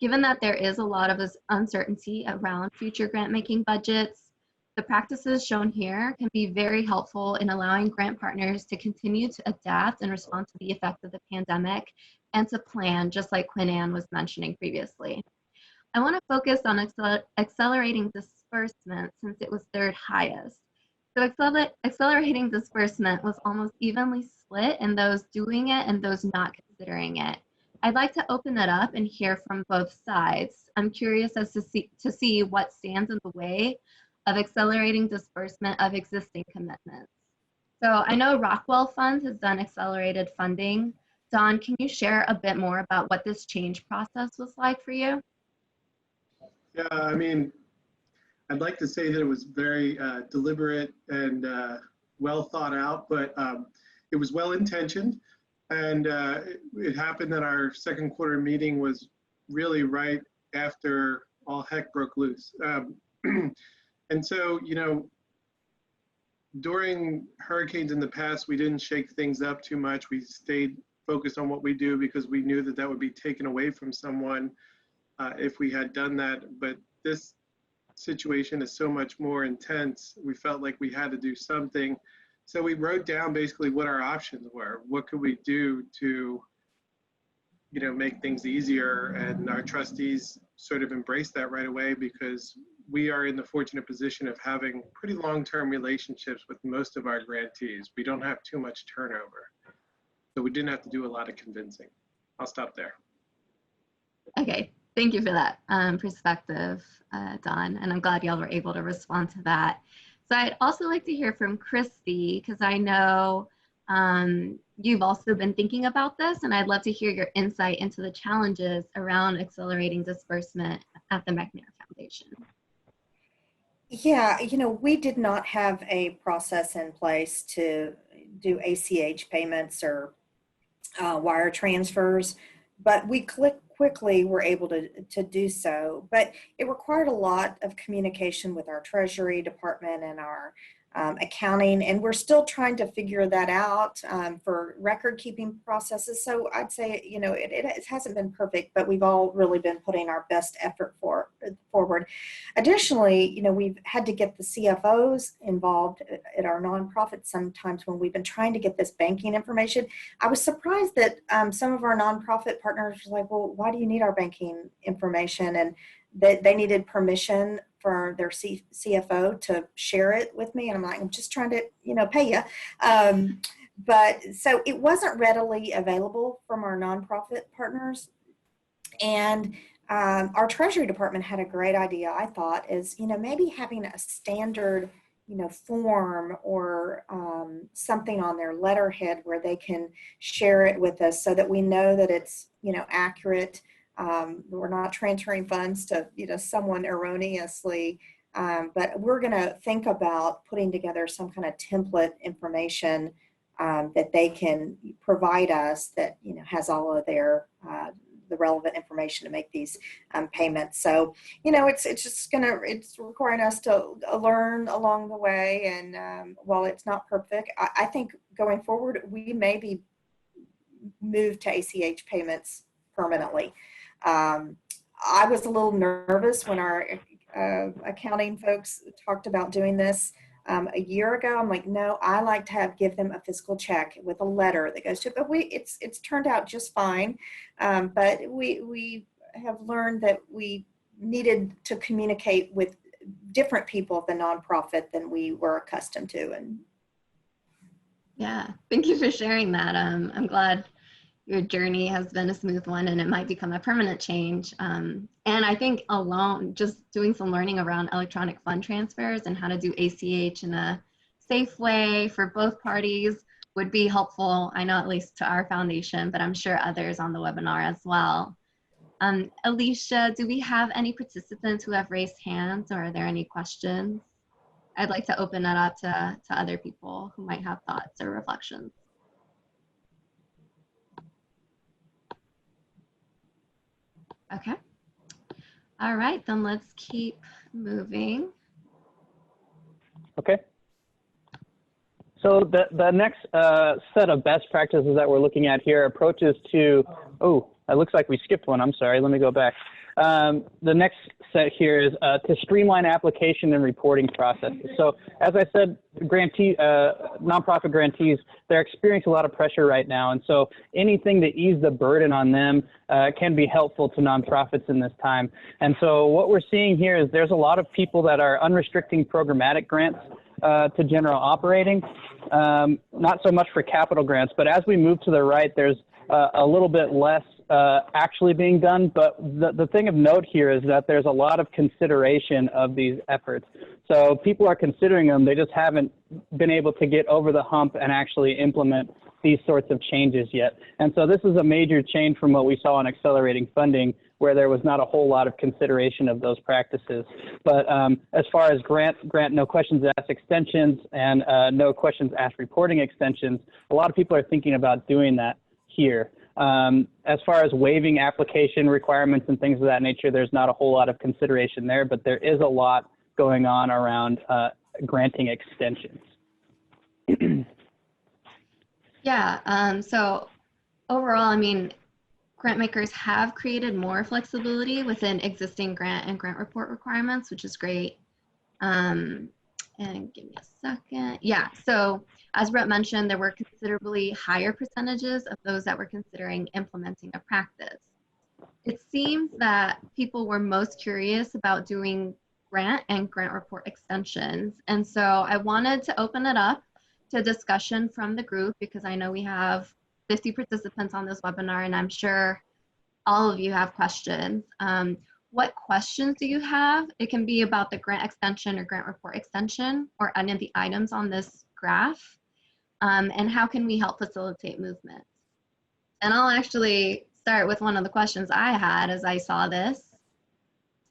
Given that there is a lot of uncertainty around future grant-making budgets, the practices shown here can be very helpful in allowing grant partners to continue to adapt and respond to the effects of the pandemic and to plan, just like Quinn Ann was mentioning previously. I want to focus on accelerating disbursement since it was third highest. So accelerating disbursement was almost evenly split in those doing it and those not considering it. I'd like to open it up and hear from both sides. I'm curious as to see what stands in the way of accelerating disbursement of existing commitments. So I know Rockwell Fund has done accelerated funding. Don, can you share a bit more about what this change process was like for you? Yeah, I mean, I'd like to say that it was very deliberate and well thought out, but it was well intentioned. And it happened that our second quarter meeting was really right after all heck broke loose. And so, you know, during hurricanes in the past, we didn't shake things up too much. We stayed focused on what we do because we knew that that would be taken away from someone if we had done that. But this situation is so much more intense. We felt like we had to do something. So we wrote down basically what our options were. What could we do to, you know, make things easier? And our trustees sort of embraced that right away because we are in the fortunate position of having pretty long-term relationships with most of our grantees. We don't have too much turnover. So we didn't have to do a lot of convincing. I'll stop there. Okay, thank you for that perspective, Don, and I'm glad y'all were able to respond to that. So I'd also like to hear from Christy, because I know you've also been thinking about this, and I'd love to hear your insight into the challenges around accelerating disbursement at the McNair Foundation. Yeah, you know, we did not have a process in place to do ACH payments or wire transfers, but we quickly were able to do so. But it required a lot of communication with our Treasury Department and our accounting, and we're still trying to figure that out for record keeping processes. So I'd say, you know, it hasn't been perfect, but we've all really been putting our best effort forward. Additionally, you know, we've had to get the CFOs involved at our nonprofit sometimes when we've been trying to get this banking information. I was surprised that some of our nonprofit partners were like, well, why do you need our banking information? And that they needed permission for their CFO to share it with me. And I'm like, I'm just trying to, you know, pay you. But so it wasn't readily available from our nonprofit partners. And our Treasury Department had a great idea, I thought, is, you know, maybe having a standard, you know, form or something on their letterhead where they can share it with us so that we know that it's, you know, accurate. We're not transferring funds to, you know, someone erroneously, but we're going to think about putting together some kind of template information that they can provide us that, you know, has all of their the relevant information to make these payments. So, you know, it's requiring us to learn along the way. And while it's not perfect, I think going forward, we may be moved to ACH payments permanently. I was a little nervous when our accounting folks talked about doing this a year ago. I'm like, no, I like to give them a physical check with a letter that goes to it. But it's turned out just fine. But we have learned that we needed to communicate with different people at the nonprofit than we were accustomed to. And Yeah, thank you for sharing that. I'm glad your journey has been a smooth one and it might become a permanent change. And I think alone, just doing some learning around electronic fund transfers and how to do ACH in a safe way for both parties would be helpful. I know at least to our foundation, but I'm sure others on the webinar as well. Alicia, do we have any participants who have raised hands, or are there any questions? I'd like to open it up to other people who might have thoughts or reflections. Okay. All right, then let's keep moving. Okay. So the next set of best practices that we're looking at here approaches to, oh, it looks like we skipped one. I'm sorry. Let me go back. The next set here is to streamline application and reporting processes. So as I said, nonprofit grantees, they're experiencing a lot of pressure right now. And so anything to ease the burden on them can be helpful to nonprofits in this time. And so what we're seeing here is there's a lot of people that are unrestricting programmatic grants to general operating, not so much for capital grants, but as we move to the right, there's a little bit less actually being done. But the thing of note here is that there's a lot of consideration of these efforts. So people are considering them, they just haven't been able to get over the hump and actually implement these sorts of changes yet. And so this is a major change from what we saw in accelerating funding, where there was not a whole lot of consideration of those practices. But as far as grant no questions asked extensions and no questions asked reporting extensions, a lot of people are thinking about doing that here. As far as waiving application requirements and things of that nature, there's not a whole lot of consideration there, but there is a lot going on around granting extensions. Yeah, so overall, I mean, grant makers have created more flexibility within existing grant and grant report requirements, which is great. And give me a second. Yeah, so as Brett mentioned, there were considerably higher percentages of those that were considering implementing a practice. It seems that people were most curious about doing grant and grant report extensions. And so I wanted to open it up to discussion from the group, because I know we have 50 participants on this webinar, and I'm sure all of you have questions. What questions do you have? It can be about the grant extension or grant report extension or any of the items on this graph. And how can we help facilitate movement? And I'll actually start with one of the questions I had as I saw this.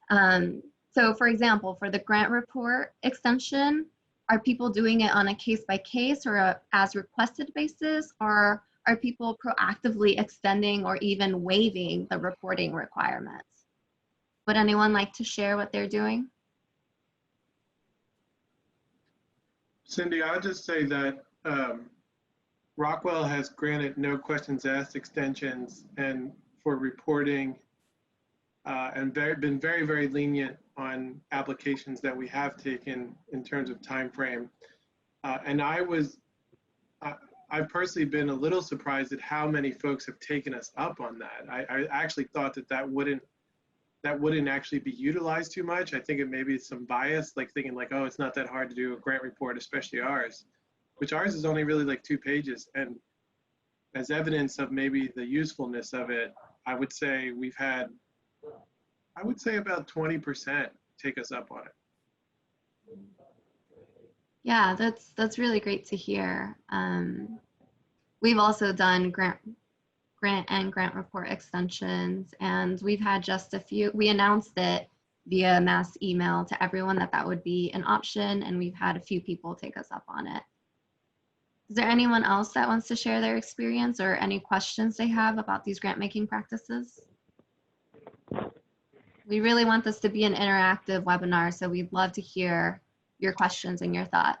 So for example, for the grant report extension, are people doing it on a case-by-case or a as requested basis, or are people proactively extending or even waiving the reporting requirements? Would anyone like to share what they're doing? Cindy, I'll just say that Rockwell has granted no questions asked extensions and for reporting and been very, very lenient on applications that we have taken in terms of time frame. And I've personally been a little surprised at how many folks have taken us up on that. I actually thought that wouldn't actually be utilized too much. I think it maybe it's some bias, like thinking like, oh, it's not that hard to do a grant report, especially ours, which ours is only really like 2 pages. And as evidence of maybe the usefulness of it, I would say we've had, about 20% take us up on it. Yeah, that's really great to hear. We've also done grant and grant report extensions, and we've had just a few. We announced it via mass email to everyone that would be an option, and we've had a few people take us up on it. Is there anyone else that wants to share their experience or any questions they have about these grant making practices? We really want this to be an interactive webinar, so we'd love to hear your questions and your thoughts.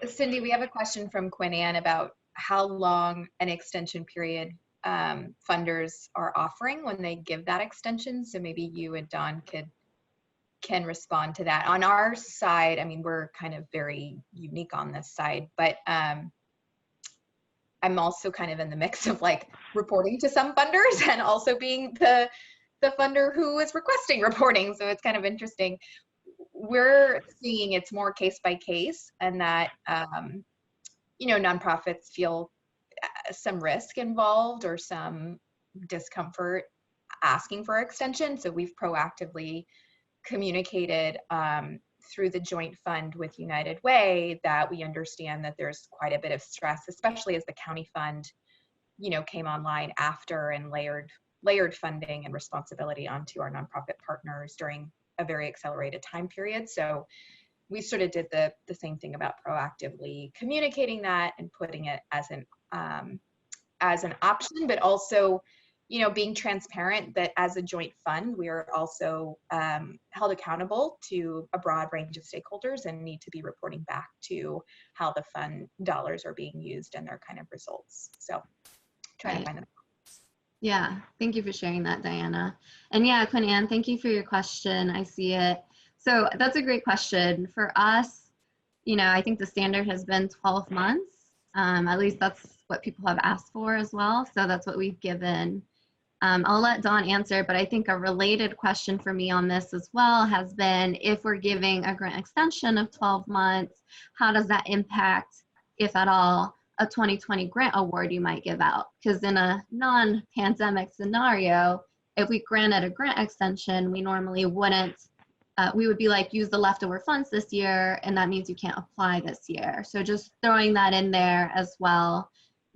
Cindy, we have a question from Quinn Ann about how long an extension period funders are offering when they give that extension. So maybe you and Don can respond to that. On our side, I mean, we're kind of very unique on this side, but I'm also kind of in the mix of like reporting to some funders and also being the funder who is requesting reporting. So it's kind of interesting. We're seeing it's more case by case, and that nonprofits feel some risk involved or some discomfort asking for extension. So we've proactively communicated through the joint fund with United Way that we understand that there's quite a bit of stress, especially as the county fund, came online after and layered funding and responsibility onto our nonprofit partners during a very accelerated time period. So we sort of did the same thing about proactively communicating that and putting it as an option, but also, being transparent that as a joint fund, we are also held accountable to a broad range of stakeholders and need to be reporting back to how the fund dollars are being used and their kind of results. So trying to find them. Yeah, thank you for sharing that, Diana. And yeah, Quinn Ann, thank you for your question. I see it. So that's a great question. For us, I think the standard has been 12 months. At least that's what people have asked for as well. So that's what we've given. I'll let Dawn answer, but I think a related question for me on this as well has been, if we're giving a grant extension of 12 months, how does that impact, if at all, a 2020 grant award you might give out? Because in a non-pandemic scenario, if we granted a grant extension, we normally wouldn't, we would be like, use the leftover funds this year, and that means you can't apply this year. So just throwing that in there as well.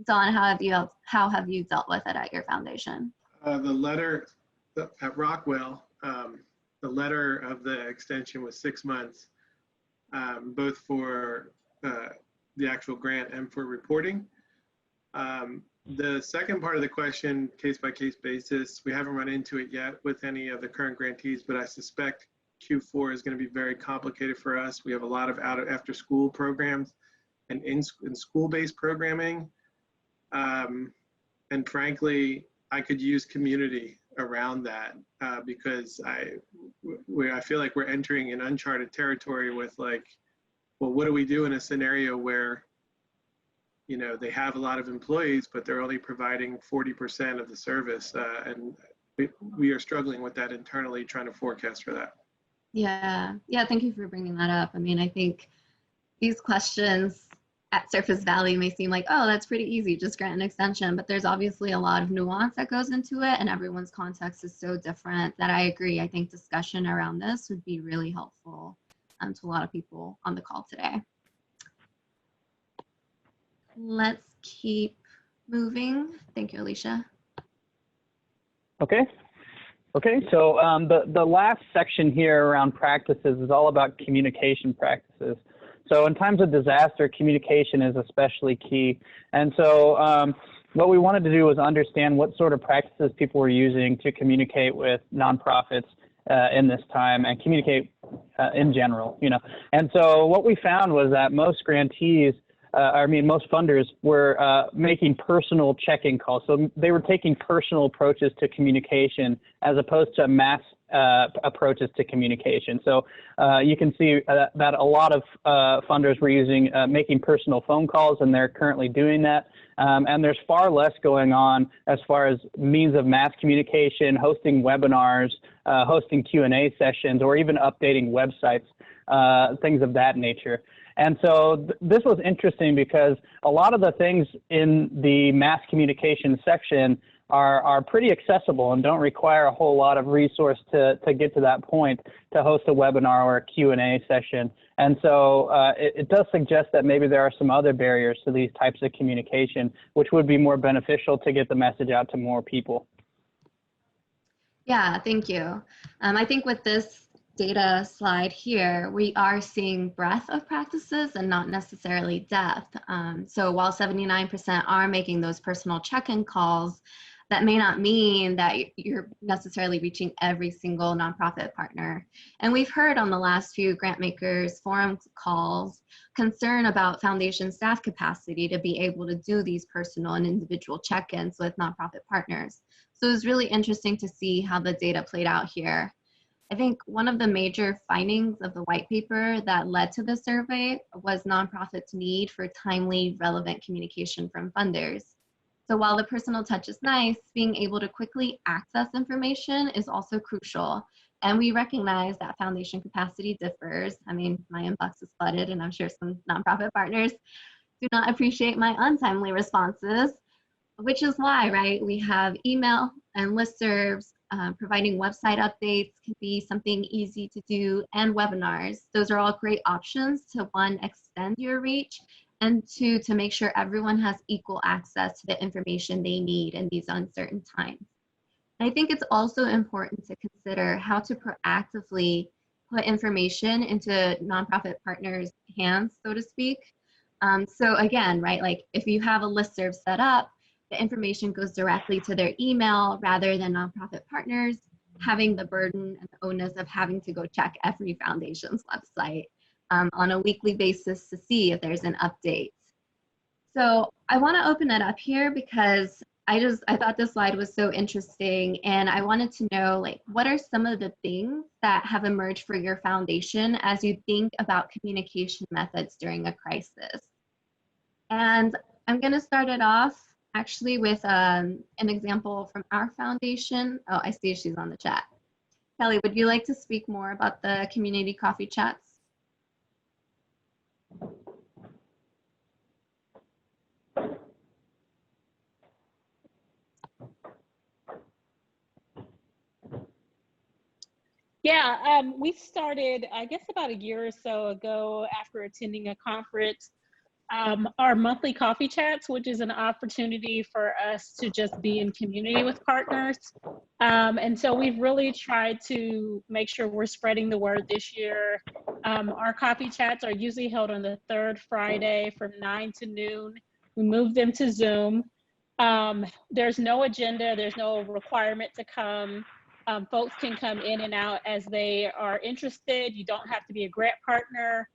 Dawn, how have you dealt with it at your foundation? The letter at Rockwell, the letter of the extension was 6 months, both for the actual grant and for reporting. The second part of the question, case-by-case basis, we haven't run into it yet with any of the current grantees, but I suspect Q4 is going to be very complicated for us. We have a lot of after-school programs and in school-based programming. And frankly, I could use community around that because I feel like we're entering an uncharted territory with, like, well, what do we do in a scenario where, they have a lot of employees, but they're only providing 40% of the service, and we are struggling with that internally, trying to forecast for that. Yeah, thank you for bringing that up. I mean, I think these questions at surface value may seem like, oh, that's pretty easy, just grant an extension, but there's obviously a lot of nuance that goes into it, and everyone's context is so different that I agree. I think discussion around this would be really helpful to a lot of people on the call today. Let's keep moving. Thank you, Alicia. Okay, so the last section here around practices is all about communication practices. So in times of disaster, communication is especially key. And so what we wanted to do was understand what sort of practices people were using to communicate with nonprofits in this time and communicate in general, And so what we found was that most grantees, most funders were making personal check-in calls. So they were taking personal approaches to communication as opposed to mass approaches to communication. So you can see that a lot of funders were using making personal phone calls, and they're currently doing that. And there's far less going on as far as means of mass communication, hosting webinars, hosting Q&A sessions, or even updating websites, things of that nature. And so this was interesting because a lot of the things in the mass communication section are pretty accessible and don't require a whole lot of resource to get to that point to host a webinar or a Q&A session. And so it does suggest that maybe there are some other barriers to these types of communication, which would be more beneficial to get the message out to more people. Yeah, thank you. I think with this data slide here, we are seeing breadth of practices and not necessarily depth. So while 79% are making those personal check-in calls, that may not mean that you're necessarily reaching every single nonprofit partner. And we've heard on the last few grant makers forum calls concern about foundation staff capacity to be able to do these personal and individual check-ins with nonprofit partners. So it was really interesting to see how the data played out here. I think one of the major findings of the white paper that led to the survey was nonprofits' need for timely, relevant communication from funders. So while the personal touch is nice, being able to quickly access information is also crucial. And we recognize that foundation capacity differs. I mean, my inbox is flooded, and I'm sure some nonprofit partners do not appreciate my untimely responses, which is why, right, we have email and listservs. Providing website updates can be something easy to do, and webinars. Those are all great options to, one, extend your reach, and two, to make sure everyone has equal access to the information they need in these uncertain times. And I think it's also important to consider how to proactively put information into nonprofit partners' hands, so to speak. So again, right, like if you have a listserv set up, the information goes directly to their email rather than nonprofit partners having the burden and the onus of having to go check every foundation's website on a weekly basis to see if there's an update. So I want to open it up here because I thought this slide was so interesting, and I wanted to know, like, what are some of the things that have emerged for your foundation as you think about communication methods during a crisis? And I'm going to start it off actually with an example from our foundation. Oh, I see she's on the chat. Kelly, would you like to speak more about the community coffee chats? Yeah, we started, I guess, about a year or so ago after attending a conference, our monthly coffee chats, which is an opportunity for us to just be in community with partners. And so we've really tried to make sure we're spreading the word this year. Our coffee chats are usually held on the third Friday from 9 to noon. We moved them to Zoom. There's no agenda, there's no requirement to come. Folks can come in and out as they are interested. You don't have to be a grant partner.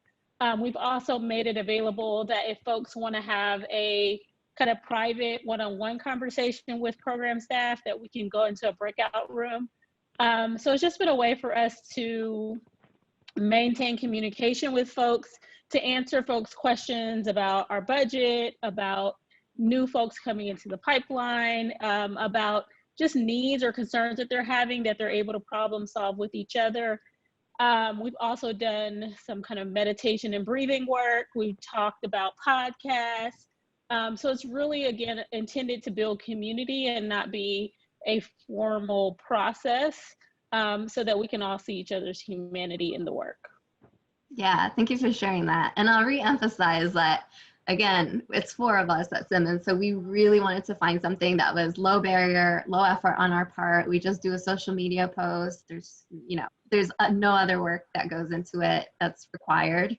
We've also made it available that if folks want to have a kind of private one-on-one conversation with program staff, that we can go into a breakout room. So it's just been a way for us to maintain communication with folks, to answer folks' questions about our budget, about new folks coming into the pipeline, about just needs or concerns that they're having that they're able to problem solve with each other. We've also done some kind of meditation and breathing work. We've talked about podcasts. So it's really, again, intended to build community and not be a formal process, so that we can all see each other's humanity in the work. Yeah, thank you for sharing that. And I'll re-emphasize that, again, it's 4 of us at Simmons, so we really wanted to find something that was low barrier, low effort on our part. We just do a social media post. There's no other work that goes into it that's required.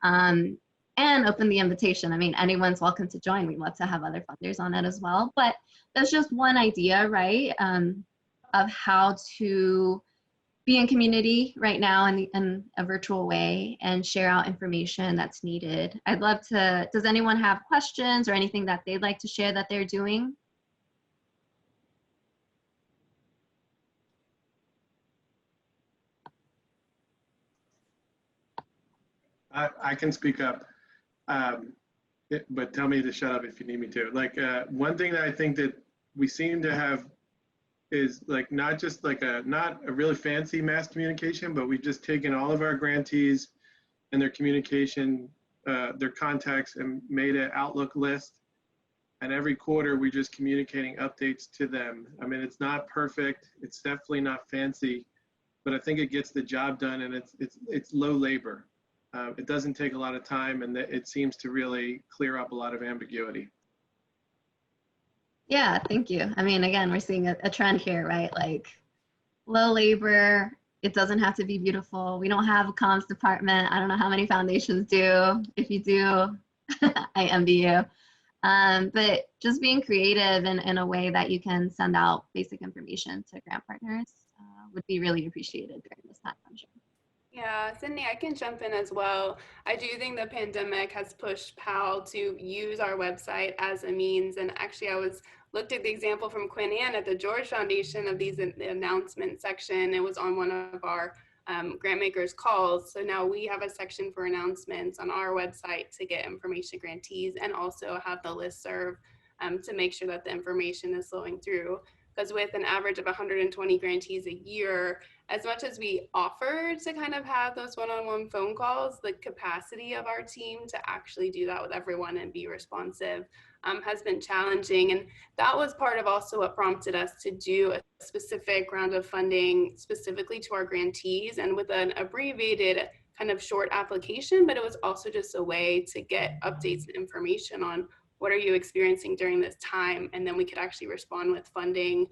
And open the invitation. I mean, anyone's welcome to join. We'd love to have other funders on it as well. But that's just one idea, right, of how to be in community right now in a virtual way and share out information that's needed. I'd love to, does anyone have questions or anything that they'd like to share that they're doing? I can speak up, but tell me to shut up if you need me to. Like, one thing that I think that we seem to have is like not just like not a really fancy mass communication, but we've just taken all of our grantees and their communication, their contacts, and made an Outlook list. And every quarter we're just communicating updates to them. I mean, it's not perfect. It's definitely not fancy, but I think it gets the job done, and it's low labor. It doesn't take a lot of time, and it seems to really clear up a lot of ambiguity. Yeah, thank you. I mean, again, we're seeing a trend here, right? Like low labor, it doesn't have to be beautiful. We don't have a comms department. I don't know how many foundations do. If you do, I envy you. But just being creative in a way that you can send out basic information to grant partners would be really appreciated during this time, I'm sure. Yeah, Sydney, I can jump in as well. I do think the pandemic has pushed PAL to use our website as a means. And actually, I looked at the example from Quinn Ann at the George Foundation of these announcement section. It was on one of our grant makers calls. So now we have a section for announcements on our website to get information to grantees, and also have the listserv to make sure that the information is flowing through. because with an average of 120 grantees a year, as much as we offered to kind of have those one-on-one phone calls, the capacity of our team to actually do that with everyone and be responsive has been challenging. And that was part of also what prompted us to do a specific round of funding specifically to our grantees, and with an abbreviated kind of short application, but it was also just a way to get updates and information on what are you experiencing during this time, and then we could actually respond with funding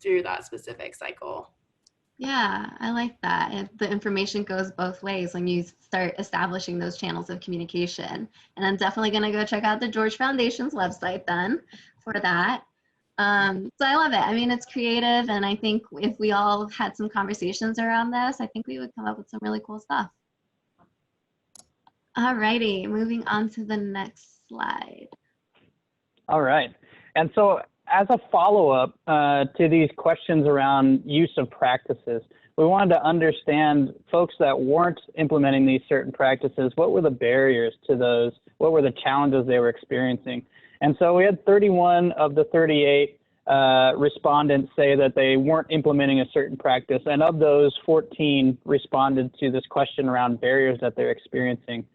through that specific cycle. Yeah, I like that. The information goes both ways when you start establishing those channels of communication. And I'm definitely going to go check out the George Foundation's website then for that. So I love it. I mean, it's creative, and I think if we all had some conversations around this, I think we would come up with some really cool stuff. All righty, moving on to the next slide. All right. And so as a follow-up to these questions around use of practices, we wanted to understand folks that weren't implementing these certain practices, what were the barriers to those? What were the challenges they were experiencing? And so we had 31 of the 38 respondents say that they weren't implementing a certain practice. And of those, 14 responded to this question around barriers that they're experiencing.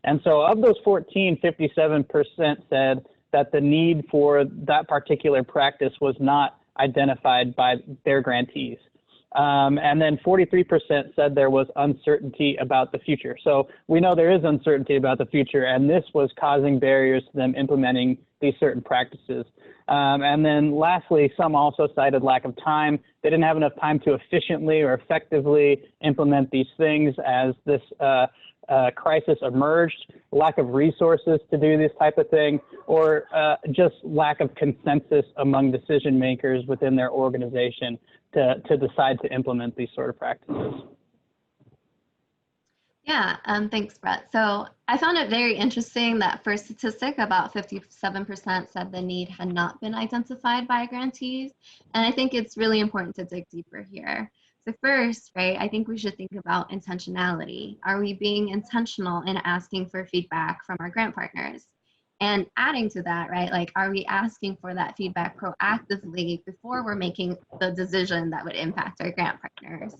And so of those 14, 57% said that the need for that particular practice was not identified by their grantees. And then 43% said there was uncertainty about the future. So we know there is uncertainty about the future, and this was causing barriers to them implementing these certain practices. And then lastly, some also cited lack of time. They didn't have enough time to efficiently or effectively implement these things as this crisis emerged, lack of resources to do this type of thing, or just lack of consensus among decision makers within their organization to decide to implement these sort of practices. Yeah, thanks, Brett. So I found it very interesting that first statistic, about 57% said the need had not been identified by grantees. And I think it's really important to dig deeper here. So first, right, I think we should think about intentionality. Are we being intentional in asking for feedback from our grant partners? And adding to that, right, like, are we asking for that feedback proactively before we're making the decision that would impact our grant partners?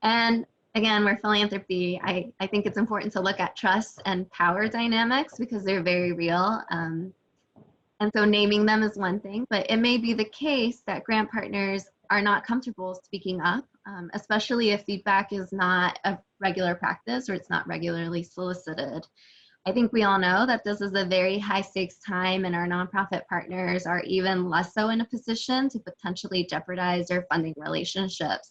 And again, we're philanthropy. I think it's important to look at trust and power dynamics because they're very real. And so naming them is one thing, but it may be the case that grant partners are not comfortable speaking up, especially if feedback is not a regular practice or it's not regularly solicited. I think we all know that this is a very high stakes time, and our nonprofit partners are even less so in a position to potentially jeopardize their funding relationships.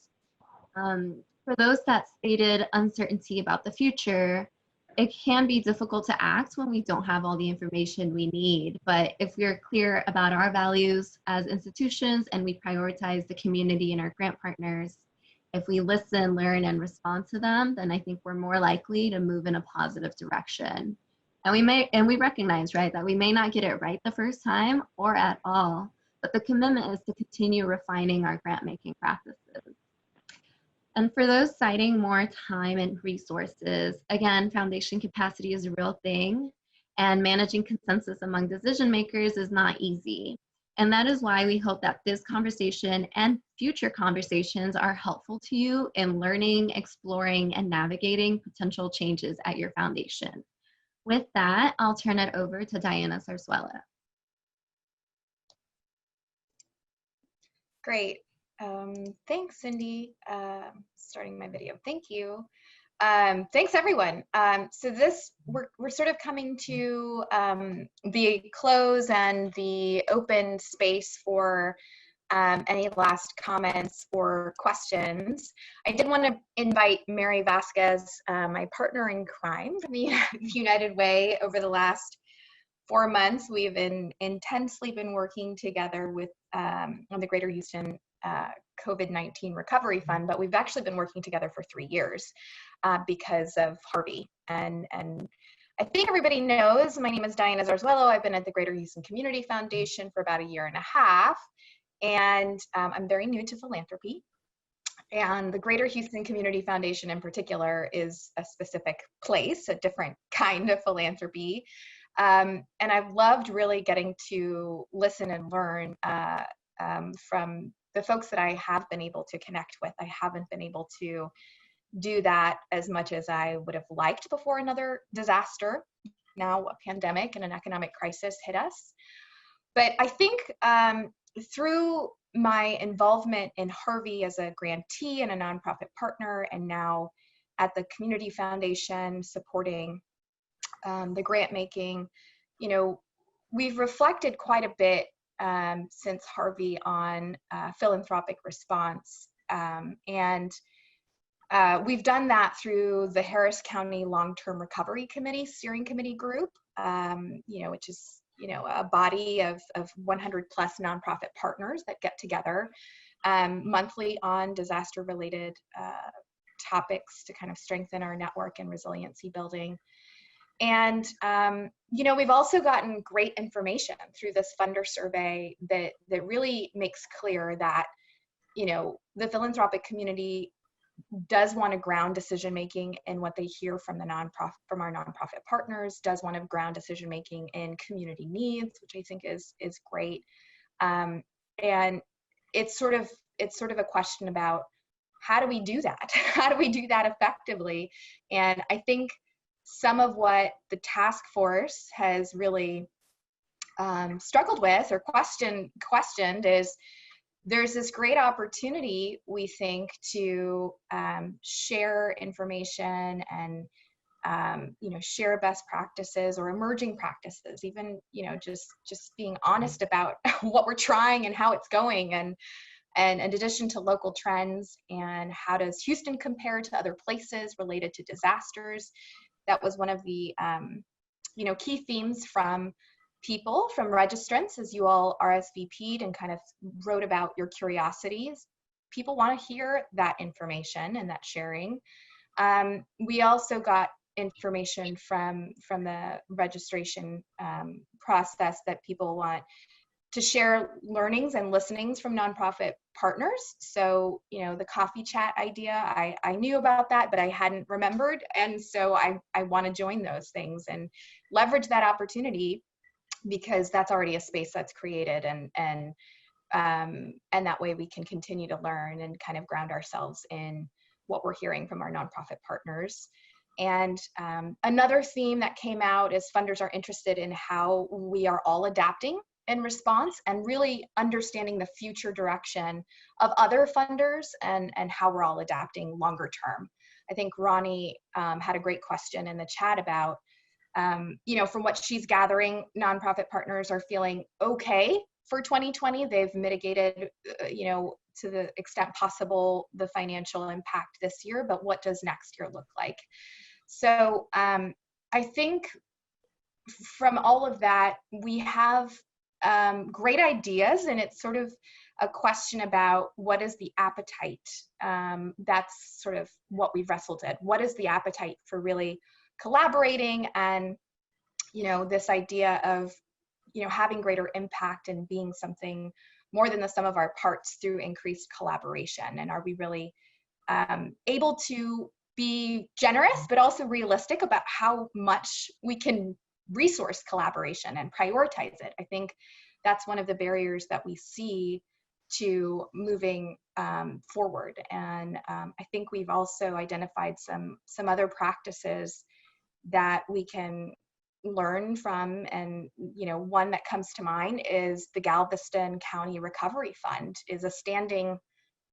For those that stated uncertainty about the future, it can be difficult to act when we don't have all the information we need. But if we're clear about our values as institutions and we prioritize the community and our grant partners, if we listen, learn, and respond to them, then I think we're more likely to move in a positive direction. And we recognize, right, that we may not get it right the first time or at all, but the commitment is to continue refining our grant making practices. And for those citing more time and resources, again, foundation capacity is a real thing, and managing consensus among decision makers is not easy. And that is why we hope that this conversation and future conversations are helpful to you in learning, exploring, and navigating potential changes at your foundation. With that, I'll turn it over to Diana Sarsuela. Great. Thanks, Cindy. Starting my video. Thank you. Thanks, everyone. So we're sort of coming to the close and the open space for any last comments or questions. I did want to invite Mary Vasquez, my partner in crime from the United Way. Over the last 4 months, we've intensely been working together with on the Greater Houston COVID-19 Recovery Fund, but we've actually been working together for 3 years because of Harvey. And I think everybody knows, my name is Diana Zarzuelo. I've been at the Greater Houston Community Foundation for about 1.5 years, and I'm very new to philanthropy. And the Greater Houston Community Foundation in particular is a specific place, a different kind of philanthropy. And I've loved really getting to listen and learn from the folks that I have been able to connect with, I haven't been able to do that as much as I would have liked before another disaster, now a pandemic and an economic crisis hit us. But I think through my involvement in Harvey as a grantee and a nonprofit partner, and now at the Community Foundation supporting the grant making, you know, we've reflected quite a bit since Harvey on philanthropic response. And we've done that through the Harris County Long-Term Recovery Committee Steering Committee group, you know, which is, you know, a body of 100 plus nonprofit partners that get together monthly on disaster-related topics to kind of strengthen our network and resiliency building. And, you know, we've also gotten great information through this funder survey that really makes clear that, you know, the philanthropic community does want to ground decision-making in what they hear from the from our nonprofit partners, does want to ground decision-making in community needs, which I think is great. And it's sort of a question about how do we do that? How do we do that effectively? And I think some of what the task force has really struggled with or questioned is there's this great opportunity, we think, to share information and you know, share best practices or emerging practices, even, you know, just being honest about what we're trying and how it's going, and in addition to local trends and how does Houston compare to other places related to disasters. That was one of the you know, key themes from people, from registrants, as you all RSVP'd and kind of wrote about your curiosities. People want to hear that information and that sharing. We also got information from the registration process that people want to share learnings and listenings from nonprofit partners. So, you know, the coffee chat idea, I knew about that, but I hadn't remembered. And so I want to join those things and leverage that opportunity, because that's already a space that's created, and that way we can continue to learn and kind of ground ourselves in what we're hearing from our nonprofit partners. And another theme that came out is funders are interested in how we are all adapting in response and really understanding the future direction of other funders and how we're all adapting longer term. I think Ronnie had a great question in the chat about you know, from what she's gathering, nonprofit partners are feeling okay for 2020. They've mitigated, you know, to the extent possible, the financial impact this year, but what does next year look like? So I think from all of that, we have great ideas, and it's sort of a question about what is the appetite. That's sort of what we've wrestled at. What is the appetite for really collaborating, and, you know, this idea of, you know, having greater impact and being something more than the sum of our parts through increased collaboration? And are we really able to be generous but also realistic about how much we can resource collaboration and prioritize it? I think that's one of the barriers that we see to moving forward. And I think we've also identified some other practices that we can learn from. And, you know, one that comes to mind is the Galveston County Recovery Fund is a standing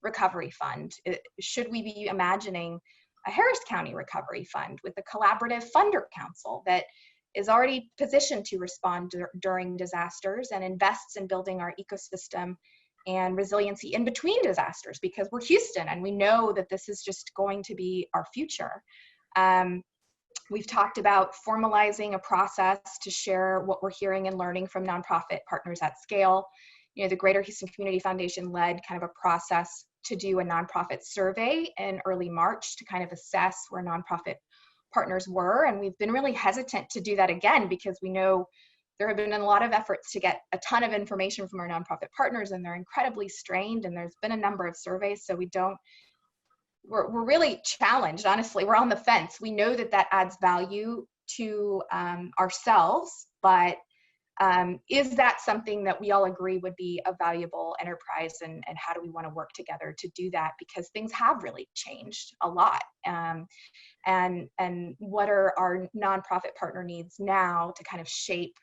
recovery fund. Should we be imagining a Harris County Recovery Fund with a collaborative funder council that is already positioned to respond during disasters and invests in building our ecosystem and resiliency in between disasters, because we're Houston and we know that this is just going to be our future. We've talked about formalizing a process to share what we're hearing and learning from nonprofit partners at scale. You know, the Greater Houston Community Foundation led kind of a process to do a nonprofit survey in early March to kind of assess where nonprofit partners were. And we've been really hesitant to do that again, because we know there have been a lot of efforts to get a ton of information from our nonprofit partners, and they're incredibly strained, and there's been a number of surveys, so we're really challenged, honestly. We're on the fence. We know that adds value to ourselves, but Is that something that we all agree would be a valuable enterprise, and how do we want to work together to do that? Because things have really changed a lot. And what are our nonprofit partner needs now to kind of shape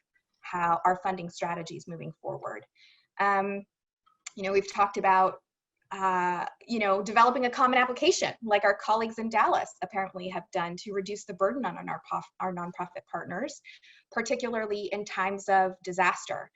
how our funding strategies moving forward? We've talked about developing a common application like our colleagues in Dallas apparently have done to reduce the burden on our nonprofit partners, particularly in times of disaster.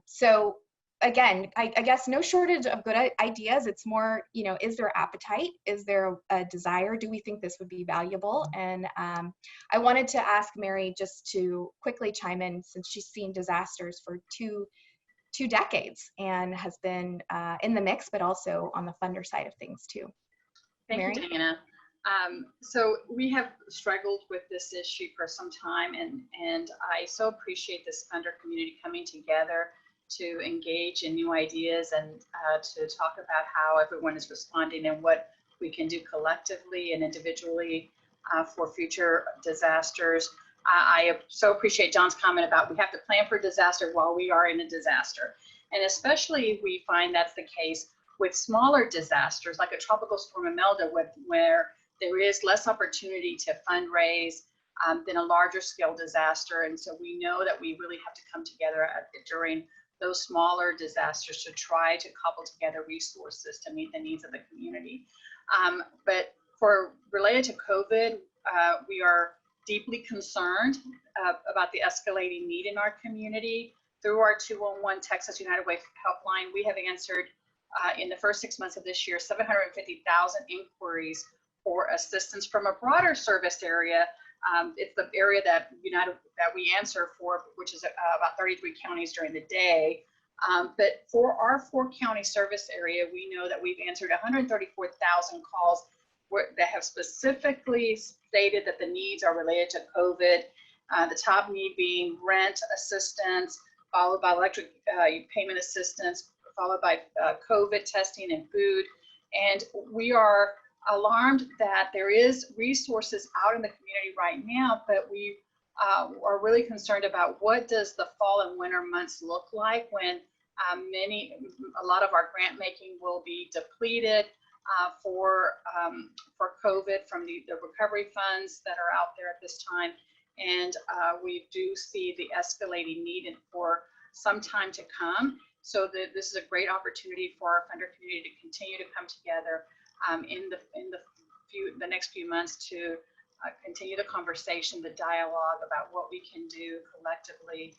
So again, I guess no shortage of good ideas. It's more, is there appetite? Is there a desire? Do we think this would be valuable? And I wanted to ask Mary just to quickly chime in, since she's seen disasters for two decades and has been in the mix, but also on the funder side of things too. Thank Mary? you, Dana. So we have struggled with this issue for some time, and I so appreciate this funder community coming together to engage in new ideas and to talk about how everyone is responding and what we can do collectively and individually for future disasters. I so appreciate John's comment about we have to plan for disaster while we are in a disaster. And especially we find that's the case with smaller disasters like a tropical storm Imelda, where there is less opportunity to fundraise than a larger scale disaster. And so we know that we really have to come together during those smaller disasters to try to couple together resources to meet the needs of the community. But for related to COVID, we are deeply concerned about the escalating need in our community. Through our 211 Texas United Way helpline, we have answered in the first 6 months of this year 750,000 inquiries for assistance from a broader service area. It's the area that we answer for, which is about 33 counties during the day. But for our 4-county service area, we know that we've answered 134,000 calls that have specifically stated that the needs are related to COVID. The top need being rent assistance, followed by electric payment assistance, followed by COVID testing and food. And we are alarmed that there is resources out in the community right now, but we are really concerned about what does the fall and winter months look like when a lot of our grant making will be depleted for COVID from the recovery funds that are out there at this time. And we do see the escalating need for some time to come. So this is a great opportunity for our funder community to continue to come together in the next few months to continue the conversation, the dialogue about what we can do collectively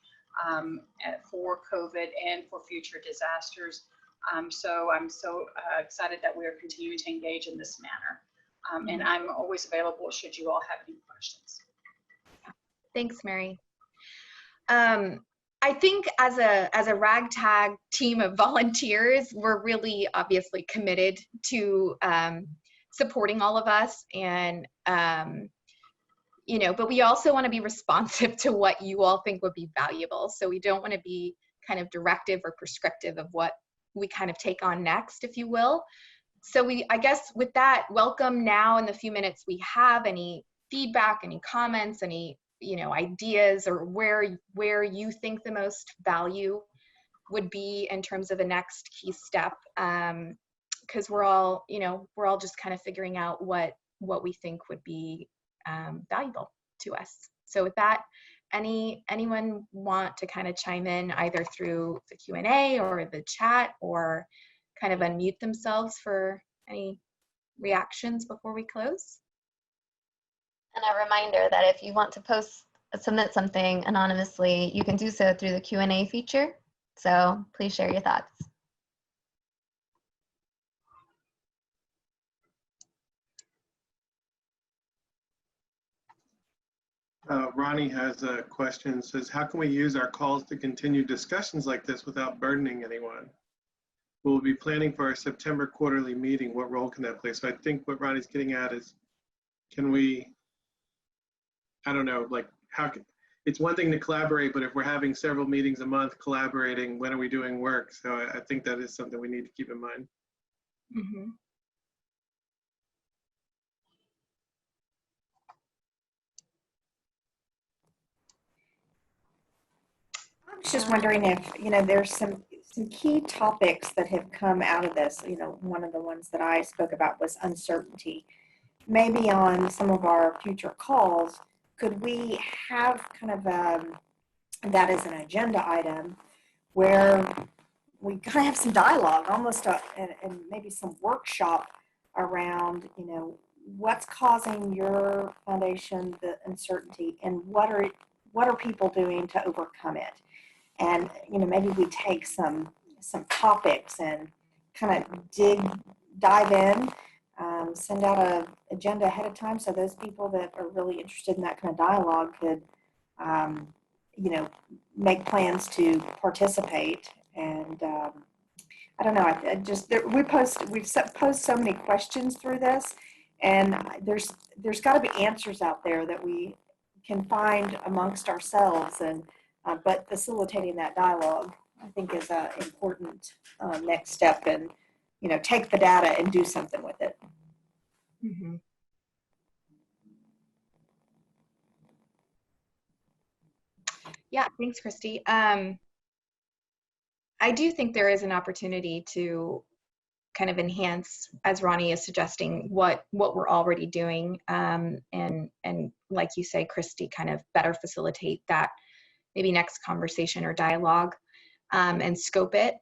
for COVID and for future disasters. So I'm so excited that we are continuing to engage in this manner. And I'm always available should you all have any questions. Thanks, Mary. I think as a ragtag team of volunteers, we're really obviously committed to supporting all of us, and but we also want to be responsive to what you all think would be valuable. So we don't want to be kind of directive or prescriptive of what we kind of take on next, if you will. So I guess with that, welcome now in the few minutes we have any feedback, any comments, any ideas, or where you think the most value would be in terms of the next key step, because we're all just kind of figuring out what we think would be valuable to us. So with that, anyone want to kind of chime in either through the Q&A or the chat, or kind of unmute themselves for any reactions before we close? And a reminder that if you want to submit something anonymously, you can do so through the Q&A feature. So please share your thoughts. Ronnie has a question, says, how can we use our calls to continue discussions like this without burdening anyone? We'll be planning for our September quarterly meeting. What role can that play? So I think what Ronnie's getting at is, can we, I don't know, like it's one thing to collaborate, but if we're having several meetings a month collaborating, when are we doing work? So I think that is something we need to keep in mind. Mm-hmm. was just wondering if, there's some key topics that have come out of this. One of the ones that I spoke about was uncertainty. Maybe on some of our future calls, could we have kind of that as an agenda item where we kind of have some dialogue, almost and maybe some workshop around, what's causing your foundation the uncertainty, and what are people doing to overcome it? And maybe we take some topics and kind of dive in, send out a agenda ahead of time so those people that are really interested in that kind of dialogue could make plans to participate. And I don't know, we've posed so many questions through this, and there's got to be answers out there that we can find amongst ourselves, and but facilitating that dialogue, I think, is an important next step, and take the data and do something with it. Mm-hmm. Yeah, thanks, Christy. I do think there is an opportunity to kind of enhance, as Ronnie is suggesting, what we're already doing, and like you say, Christy, kind of better facilitate that maybe next conversation or dialogue, and scope it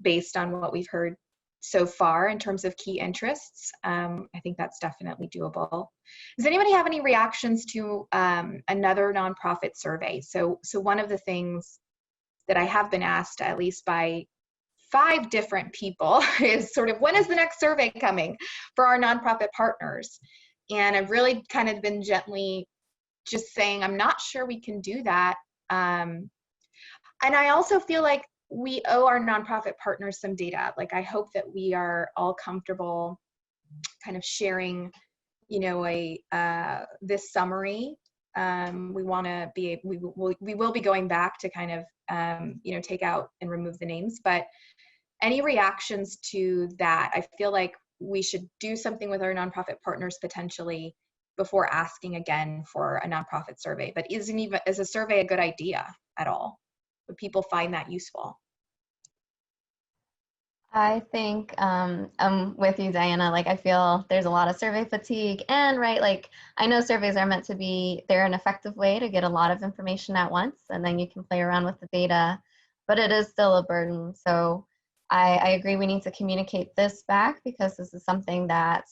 based on what we've heard so far in terms of key interests. I think that's definitely doable. Does anybody have any reactions to another nonprofit survey? So one of the things that I have been asked, at least by 5 different people, is sort of, when is the next survey coming for our nonprofit partners? And I've really kind of been gently just saying, I'm not sure we can do that. And I also feel like we owe our nonprofit partners some data. Like, I hope that we are all comfortable kind of sharing, this summary. We want to be, we will be going back to kind of, take out and remove the names, but any reactions to that? I feel like we should do something with our nonprofit partners potentially before asking again for a nonprofit survey. But is a survey a good idea at all? Would people find that useful? I think I'm with you, Diana. Like, I feel there's a lot of survey fatigue, and like, I know surveys are meant to be, they're an effective way to get a lot of information at once, and then you can play around with the data, but it is still a burden. So I agree, we need to communicate this back, because this is something that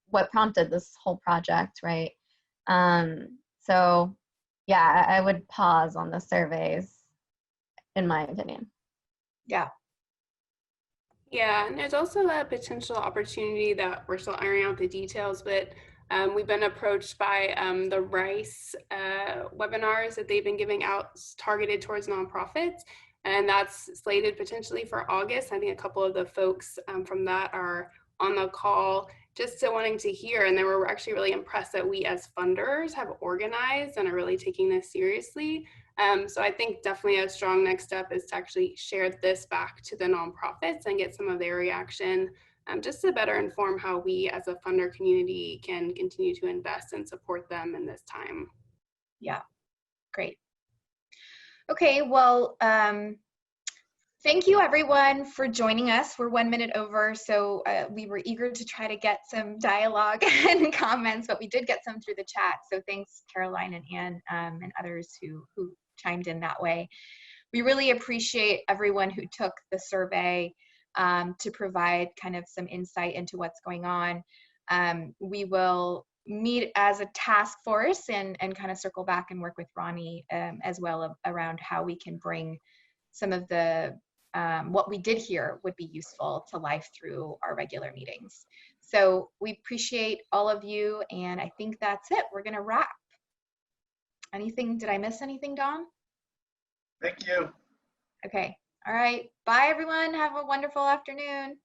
what prompted this whole project, right? So yeah, I would pause on the surveys, in my opinion. Yeah. Yeah, and there's also a potential opportunity that we're still ironing out the details, but we've been approached by the RICE webinars that they've been giving out targeted towards nonprofits, and that's slated potentially for August. I think a couple of the folks from that are on the call, just wanting to hear, and they were actually really impressed that we as funders have organized and are really taking this seriously. So I think definitely a strong next step is to actually share this back to the nonprofits and get some of their reaction, just to better inform how we as a funder community can continue to invest and support them in this time. Yeah, great. Okay, well, thank you everyone for joining us. We're 1 minute over, so we were eager to try to get some dialogue and comments, but we did get some through the chat. So thanks, Caroline and Anne, and others who chimed in that way. We really appreciate everyone who took the survey to provide kind of some insight into what's going on. We will meet as a task force and kind of circle back and work with Ronnie as well around how we can bring some of the what we did here would be useful to life through our regular meetings. So we appreciate all of you, and I think that's it. We're gonna wrap. Did I miss anything, Dawn? Thank you. Okay, all right. Bye everyone, have a wonderful afternoon.